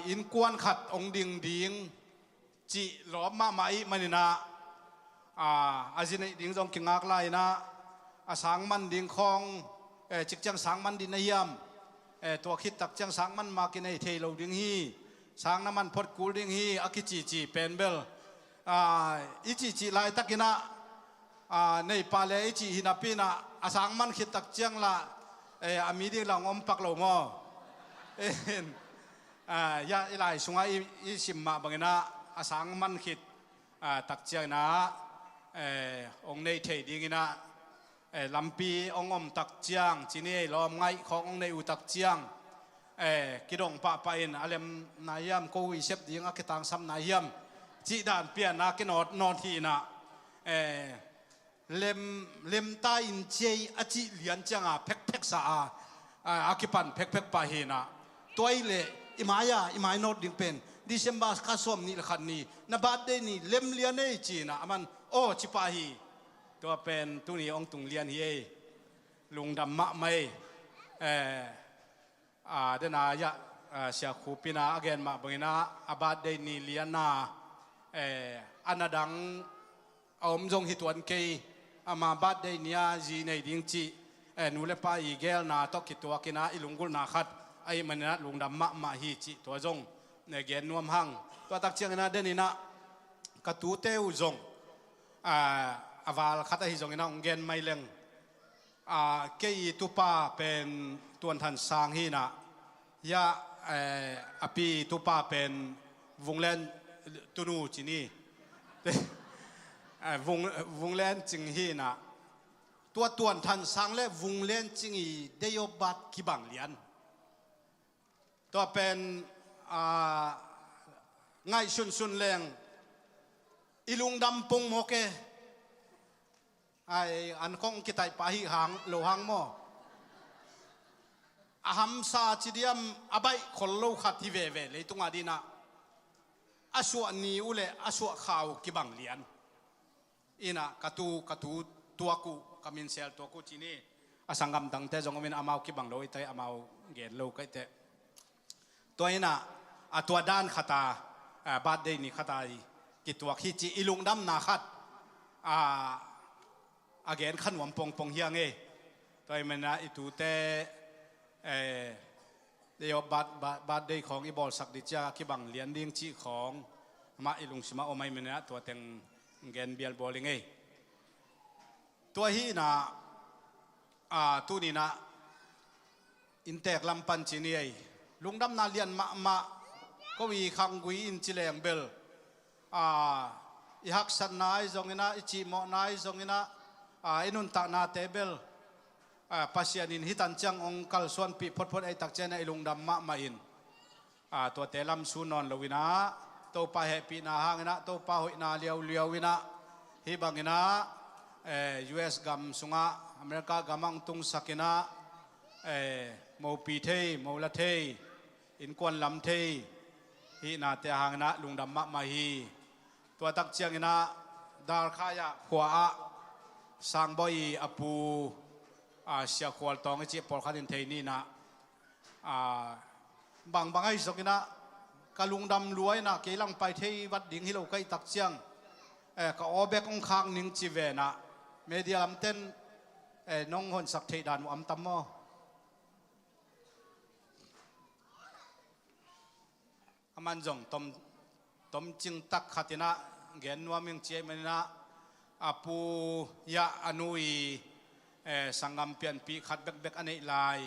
อินกวนขัดองดิงดิงจีล้อมมาไม่มันนะอาจินดิงจงกิงอักไลนะสังมันดิงคองจิกจังสังมันดินนายมตัวคิดตักจังสังมันมากินในเทโลดิงฮีสังน้ำมันพดกูดิงฮีอากิจีเป็นเบลอิจีไลตักินะในปาเลอิจีฮินาปีนะสังมันคิดตักจังละอามีดิงหลังอมปักโลมอยาไลสุงไอสิมมาบังนะสังมันคิดตักจังนะองในเทดิงนะลำปีองอมตักเจียงจีนี่ล้อมไงขององในอุตักเจียงกิดงปะไปอินอเลมนายมกูอิเซบดิงอักตังซ้ำนายมจีดานเปียนากินอดนอนทีนะเลมตาอินเจอจิเลียนจังอ่ะเพ็กสาอากิปันเพ็กปะเฮนะตัวไอเล่อิมายโนดดิงเป็นดิเซมบาสคาสอมนี่ละคันนี้นบาดเดนี่เลมเลียนเอจีนะมันโอ้จิปาฮีตัวเป็นตุนีองตุงเลียนเฮลุงดำมะไม่เดนายะเสียคูปินาอเกนมาบังนะอาบาดเดนีเลียนาอันนัดังอมจงฮิตวันเกยอามาบาดเดนียจีในดิงจีนูเลปาอีเกลนาตอกิตัวกินาอิลุงกุลนาขัดไอมันนะลุงดำมะมาฮีจีตัวจงในเกนนวมหังตัวตักเชียงนะเดนินะกระตูเตวจงอาวาลขัดฮิจงอินะองเกนไม่เล็งเกยตุปาเป็นตัวทันสางฮีนะยาอปีตุปาเป็นวงเล่นตุนูจีนี่วงเล่นจิงฮีนะตัวทันสางและวงเล่นจิงฮีเดียบัดกิบังเลียนตัวเป็นง่ายสุนแรงอิลุงดำปงโมเกอันคงกิตายปะหิหางโลหังโมอาหัมซาจิเดียมอาบัยคนโลขัดที่เวเลยตุงอาดีนะอาสวนีอุเลอาสวข่าวกิบังเลียนอินะกตูตัวกูกามินเซลตัวกูจีนี่อาสังกัมตังเตจงมินอามาวกิบังโลอิเตอามาวเกลโลกิเตตัวอินะตัวด้านขตาบาดเดนี่ขตากิตัวขี้จีอิลุงดำนาขัดอาเกนขันวมปงเฮียงตัวมันนะอิตูเตเดียวบาดเดของอิบอลสักดิจาคิบังเลียนดิ้งจีของมาอิลุงสมาโอไม่มันนะตัวเต็งเกนเบียลบอลลิงตัวฮีนะตัวนี้นะอินเตกลำปันจีนี่ลุงดำนาเลียนมาก็วีขังกุยอินจิเลงเบลอิฮักสันนายจงอินะอิจิโมนายจงอินะอินุนตานาเตเบลปัสยานินฮิตันจังองคัลส่วนปีพดไอตักเจนไอลุงดำมะมาอินตัวเตลัมซูนอนลวินะตัวปะเหปีนาหางอินะตัวปะหอยนาเลียววินะฮิบังอินะ US กำสุงะอเมริกากำมังตุงสักนะโมปีเทโมละเทอินกวนลำเทฮีนาเตหางนะลุงดำมะมาฮีตัวตักเชียงนะดาร์ขายะขวาสังบอยอปูเสียขวลตองจีปอลขัดินเทนี่นะบางไอ้สกินะกะลุงดำรวยนะเกลังไปเทวัดดิ่งฮิโลไกตักเชียงก็อเบกองค้างนิ่งจีเวนะเมเดียลำเต้นน้องคนสักเทดานอัมตัมโมมันจงต้มจิงตักขัดนะเงินว่ามึงเจียมันนะอาปูยาอนุยสังกัมเปลี่ยนปีขัดเบกอันนี้ลาย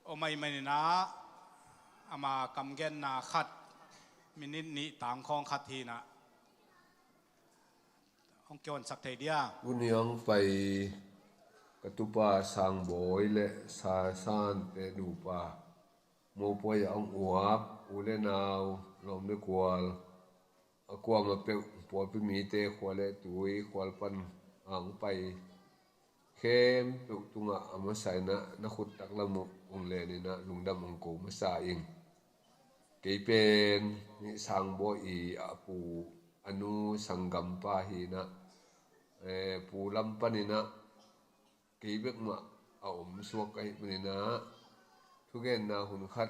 โอไม่นะอามากำเงินนาขัดมินินี้ต่างของขัดทีนะห้องเกี่ยวสักเทียบุญยังไปกตุปาสังบอยและซาซานเตดูปาโมปอยอังอวบอุเลนาวลมเล็กวอลกวางมาเปปอพิมีเตขวาเลตุยขวาปันอังไปเข้มตุกตุงะอามาใส่นะนักขุดตักละมุองเลนี่นะลุงดำอังโกมาสาอิงเกยเป็นนิสังบอยอาปูอนุสังกัมปาหีนะปูลำปันนี่นะเกยเบกมาเอาอมสวกไอ้มันนี่นะทุกเงินนะหุ่นขัด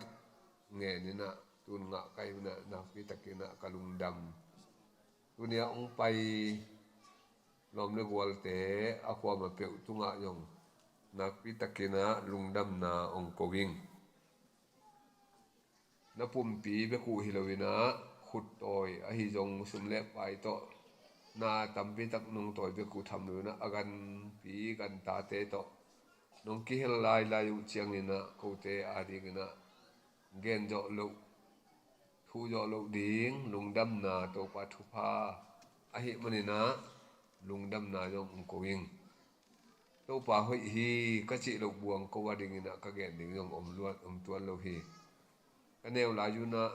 เงินนี่นะตุนงะไก่นะนักพิตะกินะกะลุงดำตัวเนี้ยองไปลมเล็กวอลเตอความมาเปียวตุงะยงนักพิตะกินะลุงดำนาองโกวิงนับปุ่มปีเบกูฮิโลวินะขุดต่อยอหิจงสุมเล็บไปต่อนาตัมพิตักนงต่อยเบกูทำเลยนะอากันปีกันตาเตต่อนงกิเฮลายอยู่เชียงนี่นะกูเตอาดีกันนะเกนเจาะลุทูเจาะลุดิ้งลุงดำนาตัวปัทุพาอหิมันนี่นะลุงดำนายงองโกวิงตัวป่าหอยฮีก็จิลุบวงก็ว่าดิ้งนะก็เกนดิ้งยงอมล้วนอมตัวลุฮีกันแนวลาอยู่นะ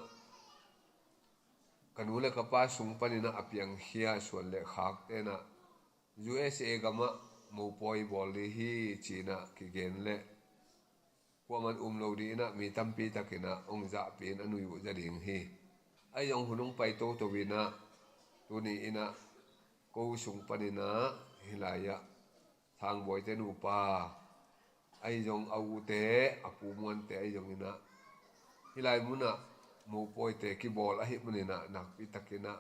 กันนู้เลยกับป้าสุงปนินะอภิยังเฮียส่วนเล็กหักเตนะ USA กับมะมูปอยบอลลีฮีจีน่ากิเกนเล่พวกมันโลดีนะมีตั้มปีตะกินะองจะเป็นอนุยุจะดิ่งฮีไอยองหุ่นงไปโตตัววินะตัวนี้นะกูสุงปนินะฮิลายะทางบอยเตนูปาไอยองอาวุเตอปูมวนเตไอยองนะฮิลายมุนะมูปอยเตกิบอลอหิมันนี่นะนักปีตะกินะ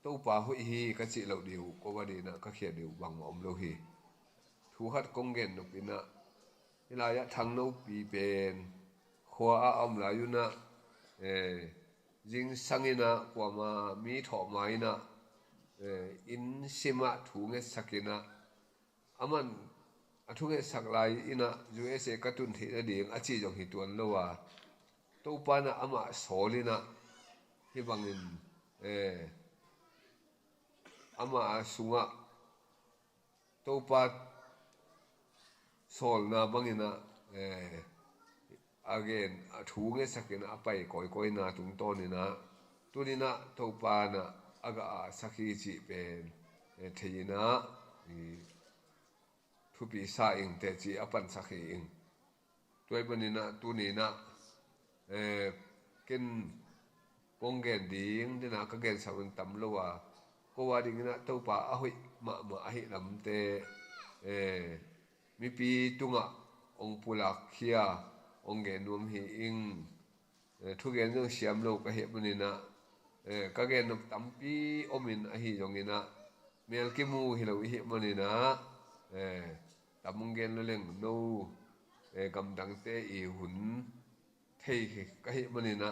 ตัวป่าหุยฮีก็จิเหล่าเดียวก็ว่าดีนะก็เขียนเดียวบางอมโลฮีทูฮัดกงเงินนกปีนะเวลายะทางโนปีเป็นขวาอมลายุนะจิงสังอินะกว่ามามีถอไม้นะอินสิมาถูเงสักินะอามันถูเงสักลายอินะ USA กตุนที่จะดีอาชีพจงหิตวนโลวาตัวปานะอามาโสลินะที่บางอินอามาสุงะตัวปาโซลนะบางอินะagain ถูเงสักินะไปก่อยนะตุงต้นนี่นะตัวนี้นะตัวปานะอากาสักจีเป็นเทียนะทุปีสาอิงแต่จีอปันสักอิงตัวมันนี่นะตัวนี้นะกินปงเกนดิ้งที่นะก็เกนสาวันตำลัวก็ว่าดิ้งนะตัวป่าอาหุยมาอาหิลำเตมีปีตุงะองปุลักเขียองเกนนวมหิอิงทุกเกนต้องเสียมโลกก็เหตุมันนี่นะก็เกนตั้มปีอมินอหิจงนี่นะเมียลกิมูฮิโลวิหิมันนี่นะตั้มเกนเรื่องโนกำดังเตอีหุนเที่ก็เหตุมันนี่นะ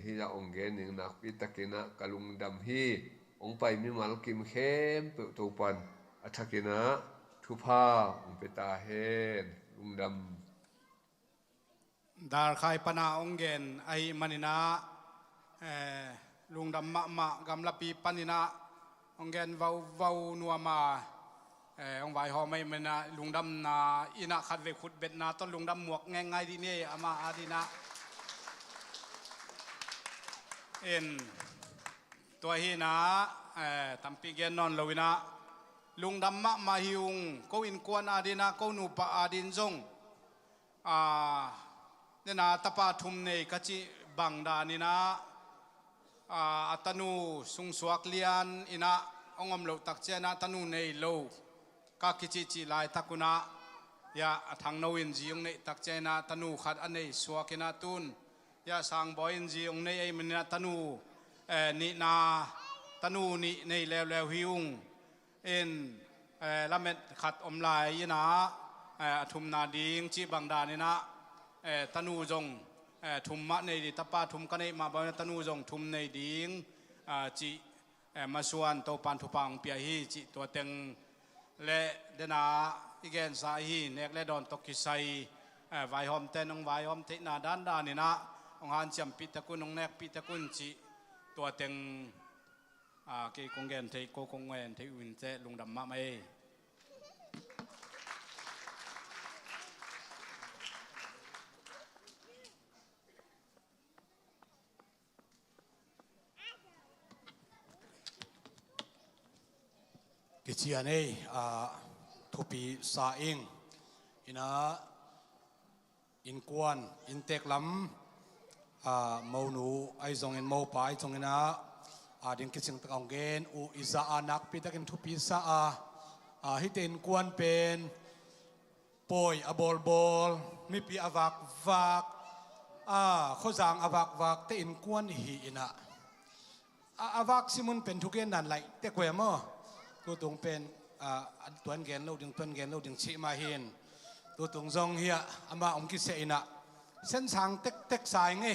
ฮิจาองเกนหนึ่งนักพิตะกินะกะลุงดำฮีองไปมีมาลกิมเข้มเปิดตัวปันอัฐกินะทุพาองเปตาเฮนลุงดำดาร์คายปนาองเกนไอมันนี่นะลุงดำมะกำลับปีปันนี่นะองเกนวาวนัวมาองไวหอไม่มันนะลุงดำนาอินะขัดเวขุดเบ็ดนาต้นลุงดำหมวกง่ายๆดีนี่อามาอาดีนะตัวฮีนะ ตัมปีเกนนอนลวินะลุงดำมะมาหิวงก็อินกวนอาดินะก็นูปะอาดินจงเนี่ยนะตะปาทุมเนกจิบังดานินะอัตนูสุงสวกเลียนอินะองอมโลตักเจนะตนูเนโลกากิจิจิลายตักุนะยาทางโนอินจีองเนตักเจนะตนูขัดอันเนสวกินะตุนยาสังบอยอินจีองเนไอมันนะตนูนินาตนูนิเนเลวหิวงเอ็นละเม็ดขัดอมลายยนะทุมนาดิงจีบังดานินะตนูจงทุมมะในดิตาป้าทุมกันในมาบ่ตนูจงทุมในดิงจีมาส่วนตัวปันทุปังเปียฮีจีตัวเต็งและเดนาอีกแกนสาฮีเนกและดอนตกิไซไวหอมเต้นองไวหอมเทนาด้านนี่นะองหันจำปิตะกุนองเนกปิตะกุนจีตัวเต็งเกี่ยกงแกนเทโกกงแวนเทวินเจลุงดำมะไม่กิจอันนี้ทุปีสาอิงอินะอินกวนอินเตกลัมเมาหนูไอจงอินเมาป่าไอจงอินะดินกิจงตะกองเกนอุอิซาอานักปีตะกินทุปีสาฮิตอินกวนเป็นปอยอบอลบอลมีปีอวักวักข้อจางอวักวักเตอินกวนฮีอินะอวักซิมุนเป็นทุกเกนนั่นไหลเตะกวยมั้งตัวตรงเป็นตัวเงินเราดึงตัวเงินเราดึงชิมาเห็นตัวตรงจงเฮียอามาองคิเสอินะเส้นทางเต็กสายไง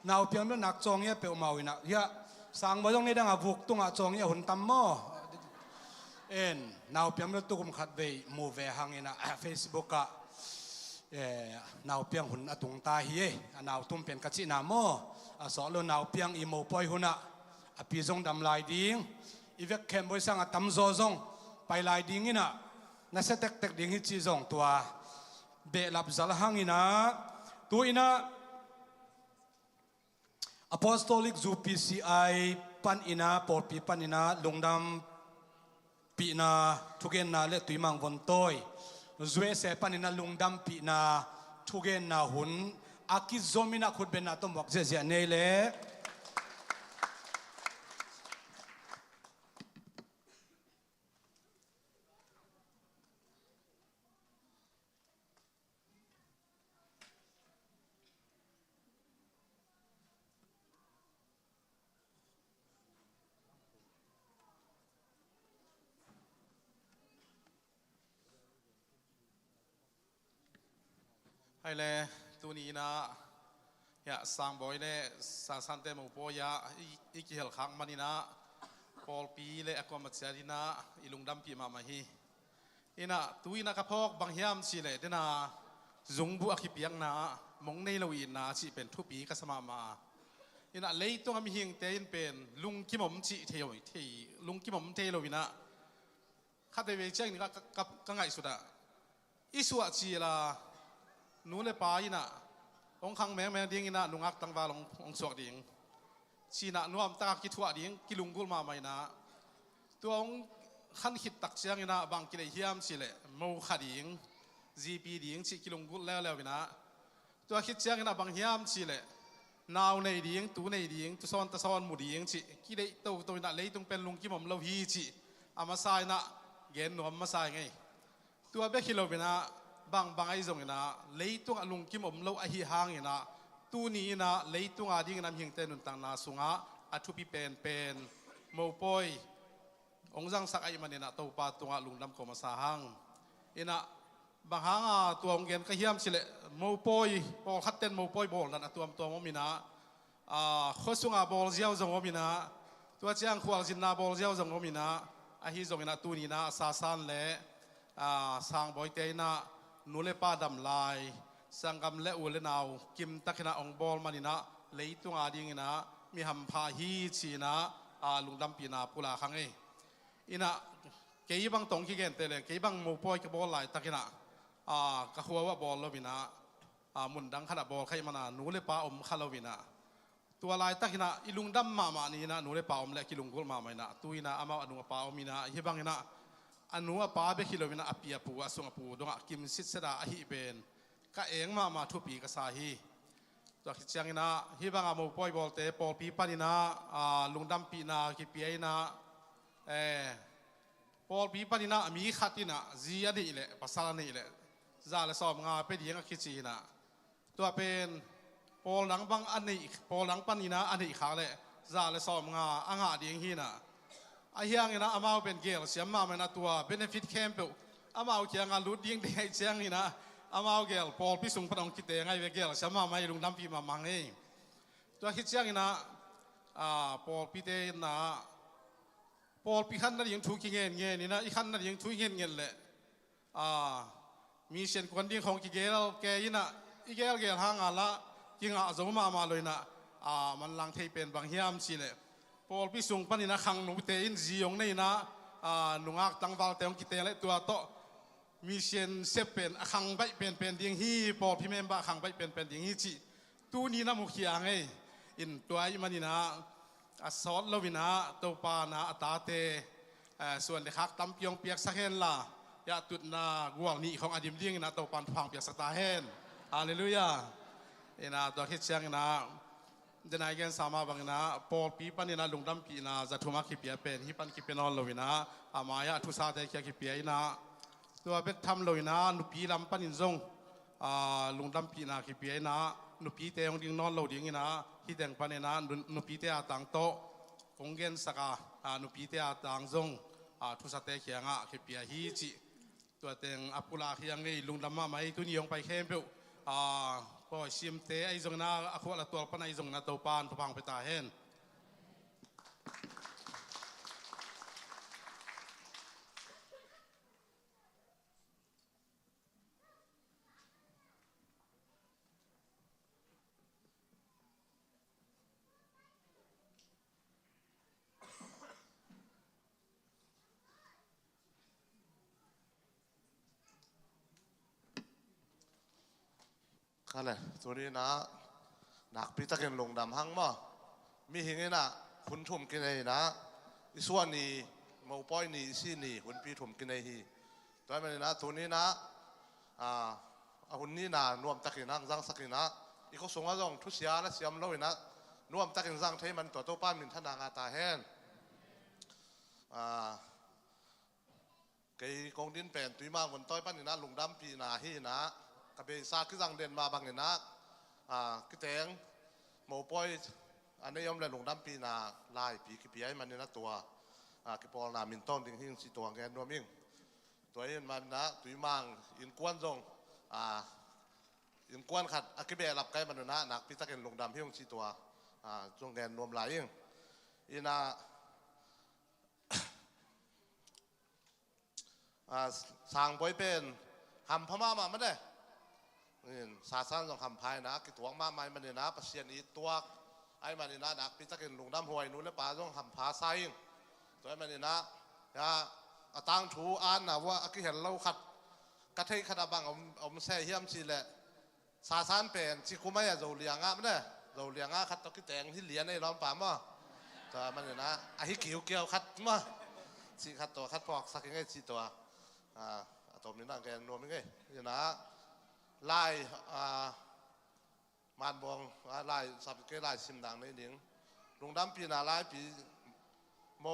นาวเพียงนั้นนักจงเฮียเปียวเมาอินะเฮียสังบจงนี่ดังอาบุกตุงอาจงเฮียหุ่นตั้มมั้งนาวเพียงนั้นตุกุมขัดไปมูเวหังอินะเฟซบุ๊กนาวเพียงหุ่นตุงตาเฮียนาวตุ้มเป็นกัจจินามั้งสอนเรานาวเพียงอิโมปอยหุ่นปีจงดำลายดิ้งอีเวกเข้มบริสังตั้มโซซงไปลายดิ้งอินะนั่นเสด็จดิ้งฮิจิจงตัวเบลับจัลหังอินะตัวอินะ Apostolic zu PCI pan ina por pi pan ina lungdam pi na thugen na le tuimang vontoi zue se pan ina lungdam pi na thugen na hun akis zomina khut ben na tom wak je je nei leไอ้เล่ตัวนี้นะอย่าสังบอยเล่สาสันเตมูปอยาอีกเฮลขังมันนี่นะพอลปีเล่อความมัจฉรินะอีลุงดำปีมาฮีอินะตัวนี้นะกระพกบางยามสิเล่เดนะจงบุอาคิเปียงนะมองในเราอินนะสิเป็นทุปีกัสมามาอินะเลยตัวมีเฮียงเตยนเป็นลุงกิมมจิเทียวที่ลุงกิมมเทโลวินะข้าแต่เวเจงนี่ก็ง่ายสุดอะอิสุอาจีละนู้นเลยไปนะองคังแม่ดิ้งนะนุ่งอักตั้งวาลองสวกดิ้งชีนะนุ่มตาคิดว่าดิ้งกิลุงกุลมาไม่นะตัวองขันหิดตักเชียงนะบางกิเลเฮียมสิเลมูขัดดิ้ง GP ดิ้งชีกิลุงกุลแล้วนะตัวคิดเชียงนะบางเฮียมสิเลนาวในดิ้งตูในดิ้งตัวซ้อนตะซ้อนหมู่ดิ้งชีกิเลตัวนะเลยต้องเป็นลุงกิมมเราฮีชีอามาใส่นะเกณฑ์หนุ่มมาใส่ไงตัวเบคิโลเบนะบางไอ้จงนะเลยตัวลุงกิมอมเราอหิหางนะตัวนี้นะเลยตัวดิ้งน้ำเฮียงเต้นุนต่างนาสุงะอัตุปีเป็นโมปอยองจังสักไอ้มันนะตัวปาตัวลุงดำกอมาสาหังอินะบางหางตัวองเกนก็เฮียมสิเลโมปอยบอลคัดเต้นโมปอยบอลนั่นตัวมมินะข้อสุงะบอลเจ้าจงมินะตัวเจ้าขวางจินนาบอลเจ้าจงมินะอหิจงนะตัวนี้นะซาซันเล่สร้างบอยเตนะนูเลป้าดำลายสังกำเละอุเลนาวกิมตะขณะองบอลมานินะเลยตัวอาดิ้งนะมีหำพาฮีชีนะลุงดำปีนาปุลาขังเออินะเกี่ยบังตรงขี้เกนเตเลเกี่ยบังโมปอยกับบอลไหลตะขณะกะหัวว่าบอลลวินะมุนดังขณะบอลใครมานะนูเลป้าอมขลวินะ ตัวลายตักนะอิลุงดำมานี่นะหนูได้ป่าอมเล็กกิลุงกุลมาไม่นะตุยนะอามาอนุป่าอมีนะฮิบังนะอนุป่าเบกิโลมินะอปียปูอสุงปูดงกิมสิทธิ์เสดาฮิเบนก็เองมาทุปีกษาฮีตัวคิดยังนะฮิบังอาโมปอยบอลเตปอลปีปานินะลุงดำปีนะกิปีไอนะปอลปีปานินะมีขัดนะจีอันนี้แหละภาษานี่แหละซาเลสอบงาเป็นยังคิดจีนะตัวเป็นปอลหลังบังอันนี้ปอลหลังปานินะอันนี้ขาเลยซาเลสอบงาอ่างเดียงฮีนะไอ้ยังนะอามาเป็นเกลเสียมาเป็นตัว benefit camp อามาเกี่ยงานลุดยิงเดียเชียงนี่นะอามาเกลปอลพิสุงพระองค์คิดเองไงเกลเสียมาไม่ลุงดำปีมามังเองตัวคิดเชียงนี่นะปอลพิเตนะปอลพิขันนั่นยังถูกเงี้ยนี่นะอีขันนั่นยังถูกเงี้ยเลยมีเช่นคนที่ของกิเกลแกยินะอีเกลห่างละยิงอาจจะมาเลยนะมันลังเทเป็นบางเฮียมสิเลยพอพิสุงปนินะขังหนุ่มเตอินจียงนี่นะหนุ่งอักตั้งวาลเตงกิเตเลยตัวโตมีเช่นเซเป็นขังไปเป็นดิ่งฮีพอพิเมมบะขังไปเป็นดิ่งฮีจีตัวนี้นะมุขยังไงอินตัวอีมันนี่นะสอดลวินะตัวปานะตาเตส่วนเด็กขักตั้มเปียงเปียกสักเห็นละยาตุดนะกวางนี่ของอดีมดิ่งนะตัวปานฟังเปียกสักตาเห็นฮาเลลูยาเอ็นะตัวคิดเชียงนะเดนายกันสามาบังนะปอลปีปันนะลุงดำปีนะจะทุ่มขีเปียเป็นฮิปันขีเป็นนอลลวินะอามายาทุสาเตะขีเปียนะตัวเป็นทำลวินะนุปีลำปันินซงลุงดำปีนะขีเปียนะนุปีเตยงดิ่งนอลลดิ่งนะฮิแดงปันนะนุปีเตะต่างโตคงเงินสักนุปีเตะต่างซงทุสาเตะขียงขีเปียฮีจิตัวเต็งอัปุลาขียงไงลุงดำมาไม่ตุนิยงไปเข้มเปล่าพอชิมเตะไอ้จงน่าอควาละตัวปนไอ้จงน่าตัวปานทุพังไปตาเห็นค่ะเลยตัวนี้นะหนักพิจารณาลงดำหั่งมั้งมีหิงนี่นะคุณทุ่มกินไอ้นะอีส่วนนี้มาปอยนี่สินี่คุณพี่ทุ่มกินไอ้ฮีตัวมันนะตัวนี้นะหุ่นนี่นะนวมตะกินนั่งจังสักนะอีกส่งว่าจงทุเสียและเสียมเล่านะนวมตะกินจังเทมันตัวป้านมินท่านางาตาแห้งไก่กองดินเป็นตุยมาบนต้อยป้านนี่นะลงดำปีนาฮีนะกับไปซาขึ้นจังเด่นมาบางเนี่ยนะกิเตงหมูปอยอันนี้ยอมเลยลงดำปีนาลายปีกิปีไอ้มันเนี่ยนะตัวกิปอลนามินต้นดิ่งหิ้งสิตัวแกนรวมยิ่งตัวเอ็นมันนะตุยมังอินกวนจงอินกวนขัดกิเบลับไกมันนะหนักพิจารณาลงดำหิ้งสิตัวจงแกนรวมหลายยิ่งอินาสางบอยเป็นหำพม่ามาไม่ได้สาสันต้องทำภายนะกิตัวมาไม่มันเนี่ยนะปัสเซียนอีตัวไอ้มันเนี่ยนะนักพิจารณาลงดำหวยนู้นแล้วป่าต้องทำผาไซตัวไอ้มันเนี่ยนะตั้งถูอ่านนะว่ากิเห็นเราขัดกระเทยขนาดบางอมแซ่เฮียมสิแหละสาสันเป็นสิคุไม่จะเลียงอ่ะไม่ได้เราเลียงอ่ะขัดตะกี้แตงที่เหรียญในล้อมป่ามั้งตัวมันเนี่ยนะไอ้เกี่ยวเกี่ยวขัดมั้งสิขัดตัวขัดปอกสักยังไงสิตัวตัวนี้นั่งแกนรวมยังไงเนี่ยนะไล่มานบองไล่สับเกไล่ซิมดังในหนิงลุงดำปีนาไล่ปีโ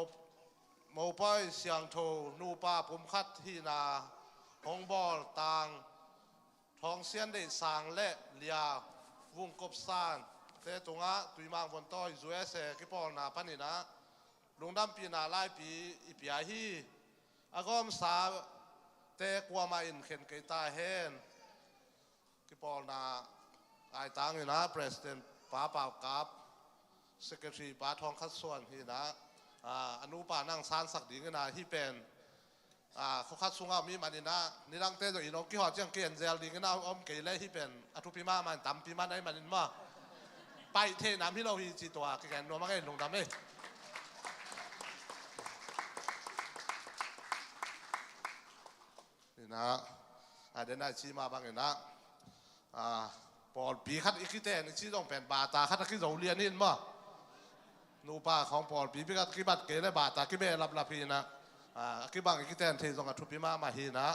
มป้อยเสียงโทนูป้าผมคัดที่นาหงบอลต่างท้องเสียนได้สางและเลียวงกบซานเตตุงะตุยมังบนต้อยจูเอสกิปอลนาปันนี่นะลุงดำปีนาไล่ปีอีปีอาฮีอากอมสาเตะกว่ามาอินเข็นเกตาเฮนกิปอลนาไอตังนี่นะประธานป้าเปล่ากับเซกเรตรีป้าทองคัดส่วนที่นะอนุป้านั่งซานสักดิ่งนะที่เป็นเขาคัดส่งเอามีมันนี่นะนี่ดังเตะตัวอินโอกิหอดเจียงเกียนเซลดิ่งนะอมเกลี่ยที่เป็นอทุพิมามันตั้มพิมาได้มันนี่มาไปเทน้ำที่เราฮีจีตัวแกนนัวมาไงลงดำเลยนะเดินได้ชี้มาบางอย่างนะ ปอลปีคัดอีกแต่นี่ที่ต้องเป็นบาตาคัดที่เราเรียนนี่มั้งนูป้าของปอลปีคัดที่บัดเกล้บาตาที่เบรับลาพีนะที่บางอีกแต่ที่ต้องทุบปีมาฮีนะ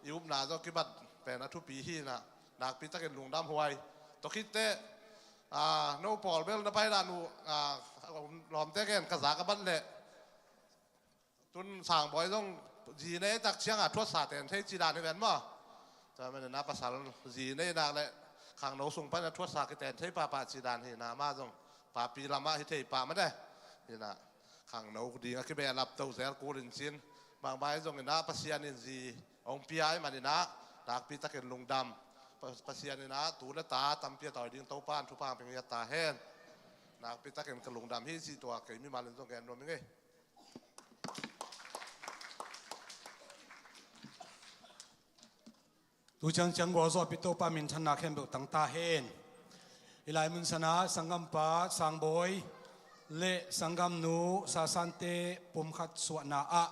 ยุบนาต้องที่บัดเป็นทุบปีฮีนะนักปีตะเกียนลุงดำหวยตัวคิดแต่นูปอลเบลนไปด้านูหลอมเตะกันกระซากบัดเละตุนสั่งบ่อยต้องจีเนตักเชียงทวดสาเตนเทจีดานนี่เป็นมั้งจะไม่ได้นับภาษาจีเนนักเลยข้างโน้ส่งไปนะทวดสาเตนเทปาจีดานที่นามาจงปาปีลามาที่เทปาไม่ได้ที่น่ะข้างโน้ดีก็คือไปรับตัวเสียกูรินซินบางใบจงนะภาษาเนินจีองปีไอมาดีนะนักปีตะเกียนลุงดำภาษาเนินนะตูและตาตำเปียต่อยดิ้งเต้าป้านทุพางเป็นยาตาแห้งนักปีตะเกียนกระลุงดำที่สีตัวเกี่ยมีมาเล่นตรงแกนรวมยังไงtu chang chang go zo pito pa min thana khem bu tang ta hen ilai mun sana sangam pa sangboi le sangam nu sasan te pum khat suana a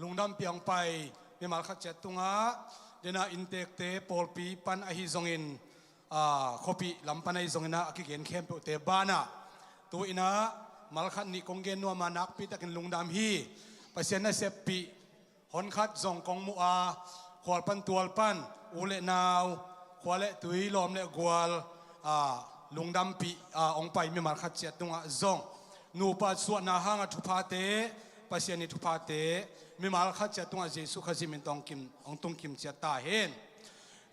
lungdam piang pai mi mal khat chet tunga dena intek te pol pi pan a hi zongin khopi lampanai zongina akigen khem pu te bana tu ina mal khat ni konggen no manak pi takin lungdam hi pasien na sep pi hon khat zong kong mu a khwal pan tual pan ule naw khwale tui lom le gwal lungdam pi ong pai mi mal khat chet tunga zong nu pa suana hanga thupa te pasien ni thupa te mi mal khat chet tunga jesu khazimin tong kim ong tung kim chet ta hen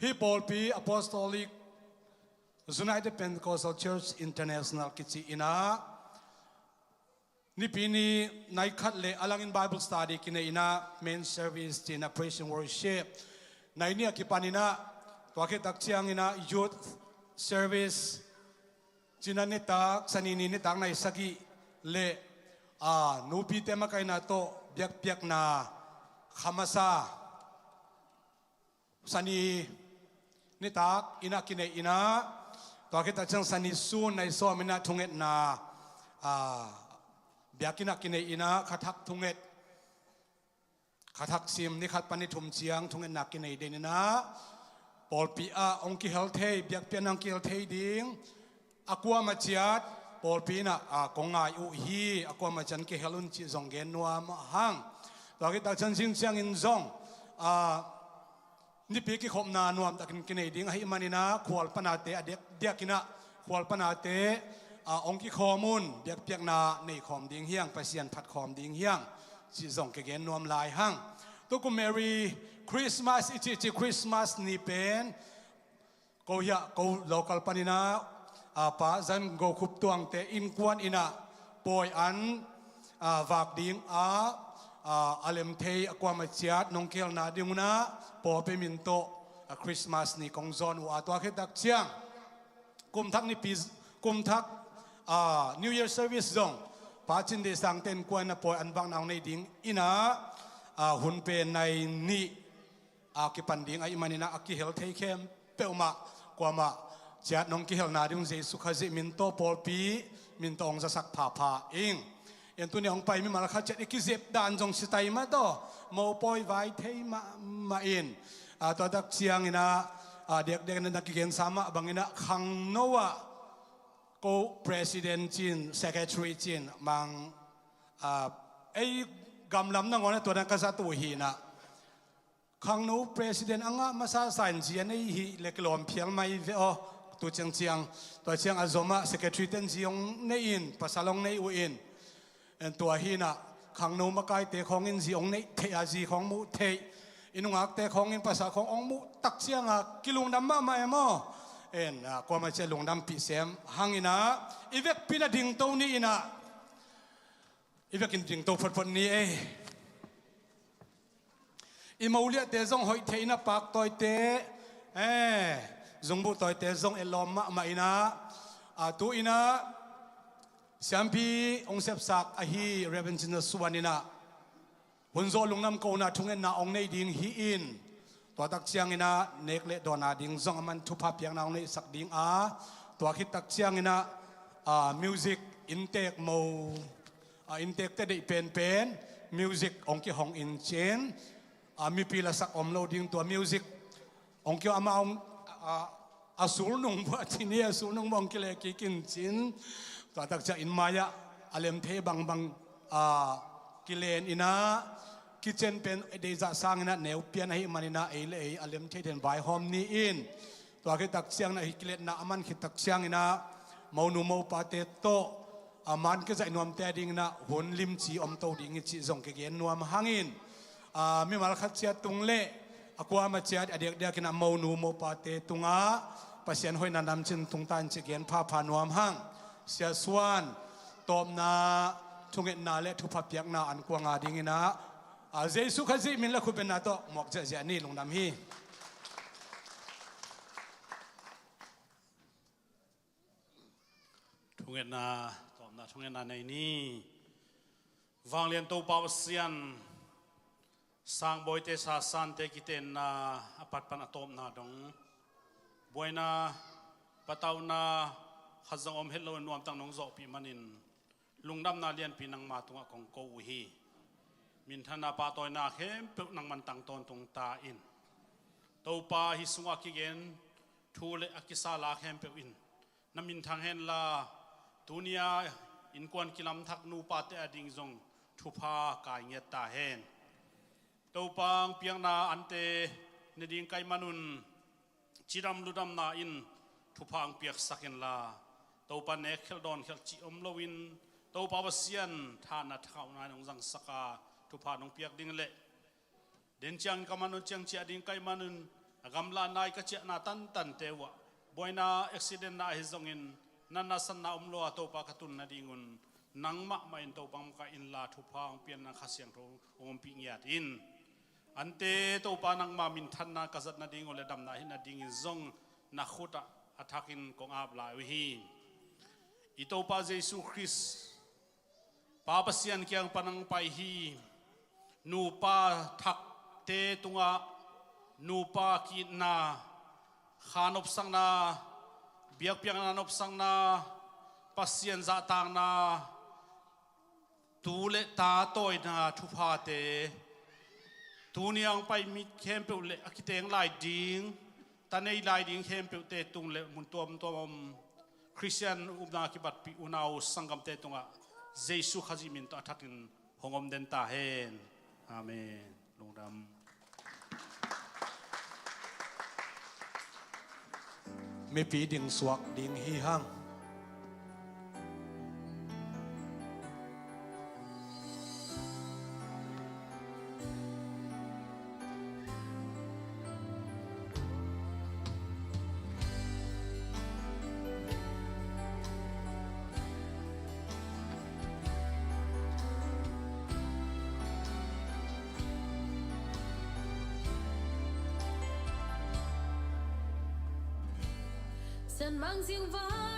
hi Paul pi Apostolic United Pentecostal Church International kichi ina ni pini nai khat le alang in Bible study kine ina main service tina praise and worship nai ni akipanina to ke tak chiang ina youth service china ni tak sanini ni tak nai sagi le nu pi tema kaina to biak biak na khamasa sani ni tak ina kine ina to ke tak chiang sani sun nai so mina thunget na biakina kine ina khathak thunget khathak sim ni khat pani thum chiang thungen nakine denina Paul pi a ongki healthei biak pianang ki healthei ding akwa machiat Paul pi na kongai u hi akwa machan ki helun chi zonggen nuam hang to ki ta chan sing chiang in zong ni pi ki khom na nuam takin kine ding hi manina khwal panate adek diakina khwal panate ongki khomun biak piak na nei khom ding hiang pasian phat khom ding hiang chi zong ke gen nuam lai hang to ku Merry Christmas ichi Christmas ni pen ko ya ko local panina pa zan go khup tuang te in kwan ina poi an vak ding alem thei akwa ma chiat nong kel na dinguna po pe min to Christmas ni kong zon wa to khe tak chiang kum thak ni pi kum thak New Year service zong pa chin de sang ten kwan na poi an bang naw nei ding ina hun pe nai ni ki pan ding ai manina aki hel thei khem peuma kwama chat nong ki hel na ding jesu khazi min to pol pi min tong za sak pha ing en tu ne ong pai mi mal kha chat ki zep dan jong sitai ma to mo poi vai thei ma in to dak chiang ina dek na ki gen sama bangina khang nowa ko president chin secretary chin mang ai gamlam na ngone to na ka sa tu hi na khang no president anga masa san ji nei hi le klom phial mai ve o tu chang chiang to chiang azoma secretary ten jiong nei in pasalong nei u in en to hi na khang no ma kai te khong in ji ong nei the a ji khong mu the inungak te khong in pasa khong ong mu tak chiang kilung dam ma mo en ko ma che lung dam pi sem hangina ivek pina ding to ni ina ivek in ding to phot ni imaulia te zong hoi theina pak toy te zongbu toy te zong elom ma ina tu ina sampi ong sep sak a hi revenue suwanina hunzo lungnam ko na thungen na ong nei ding hi in to tak chiang ina nekle dona ding zong man thupa piang na ong nei sak ding to khit tak chiang ina music intake mo intake te dei pen music ong ki hong in chen mi pila sak omloading to music ong kyo ama asul nung buat ini asul nung bang kile kikin chin to tak cha in maya alem the bang kilen ina kitchen pen deza sang na neu pian hi manina ele alem the den bai hom ni in to ke tak siang na hiklet na aman ki tak siang ina mau nu mau pa te to aman ke zai nuam te ding na hon lim chi om to ding chi zong ke gen nuam hangin mi mal khat sia tung le akwa ma chia adek dia kina mau nu mau pa te tunga pasien hoi na nam chin tung tan chi gen pha pha nuam hang sia swan tom na thunget na le thu pha piak na an kwa nga ding ina jesu khazi min la khu ben na to mok ja ja ni lung nam hi thunget na tom na thunget na nei ni wang lian to pa sian sang boy te sa san te kiten na apat pan atom na dong boina pataw na khazang om hello nuam tang nong zo pi manin lungnam na lian pi nang ma tunga kong ko hi min thana pa toy na khem pe nang man tang ton tung ta in to pa hi sunga ki gen thule akisa la khem pe in namin thang hen la dunia in kwan kilam thak nu pa te ading zong thupa ka nge ta hen to pang piang na ante ne ding kai manun chiram ludam na in thupang piak sakin la to pa ne khel don khel chi om lowin to pa basian thana thau na nong jang saka thupa nong piak ding le den chang kamanun chang chi ading kai manun gamla nai ka chi na tan tan tewa boina accident na hi zongin nana san na umlo to pa katun na dingun nangma ma in to pang ka in la thupang pian na khasyang tho om pi ngiat in ante to pa nang ma min than na kazat na ding ole dam na hin na ding zong na khuta athakin kong ab la hi ito pa jesu christ pa pasian kyang panang pai hi nu pa thak te tunga nu pa ki na khanop sang na biak piang na nop sang na pasien za tang na tu le ta toy na thu pha te tu niang pai mi khem pe le akiteng lai ding ta nei lai ding khem pe te tung le mun tom christian ubna ki bat pi unau sangam te tunga jesu khaji min to athakin hongom den ta hen amen lungdam me pi ding suak ding hi hang San mang riêng vang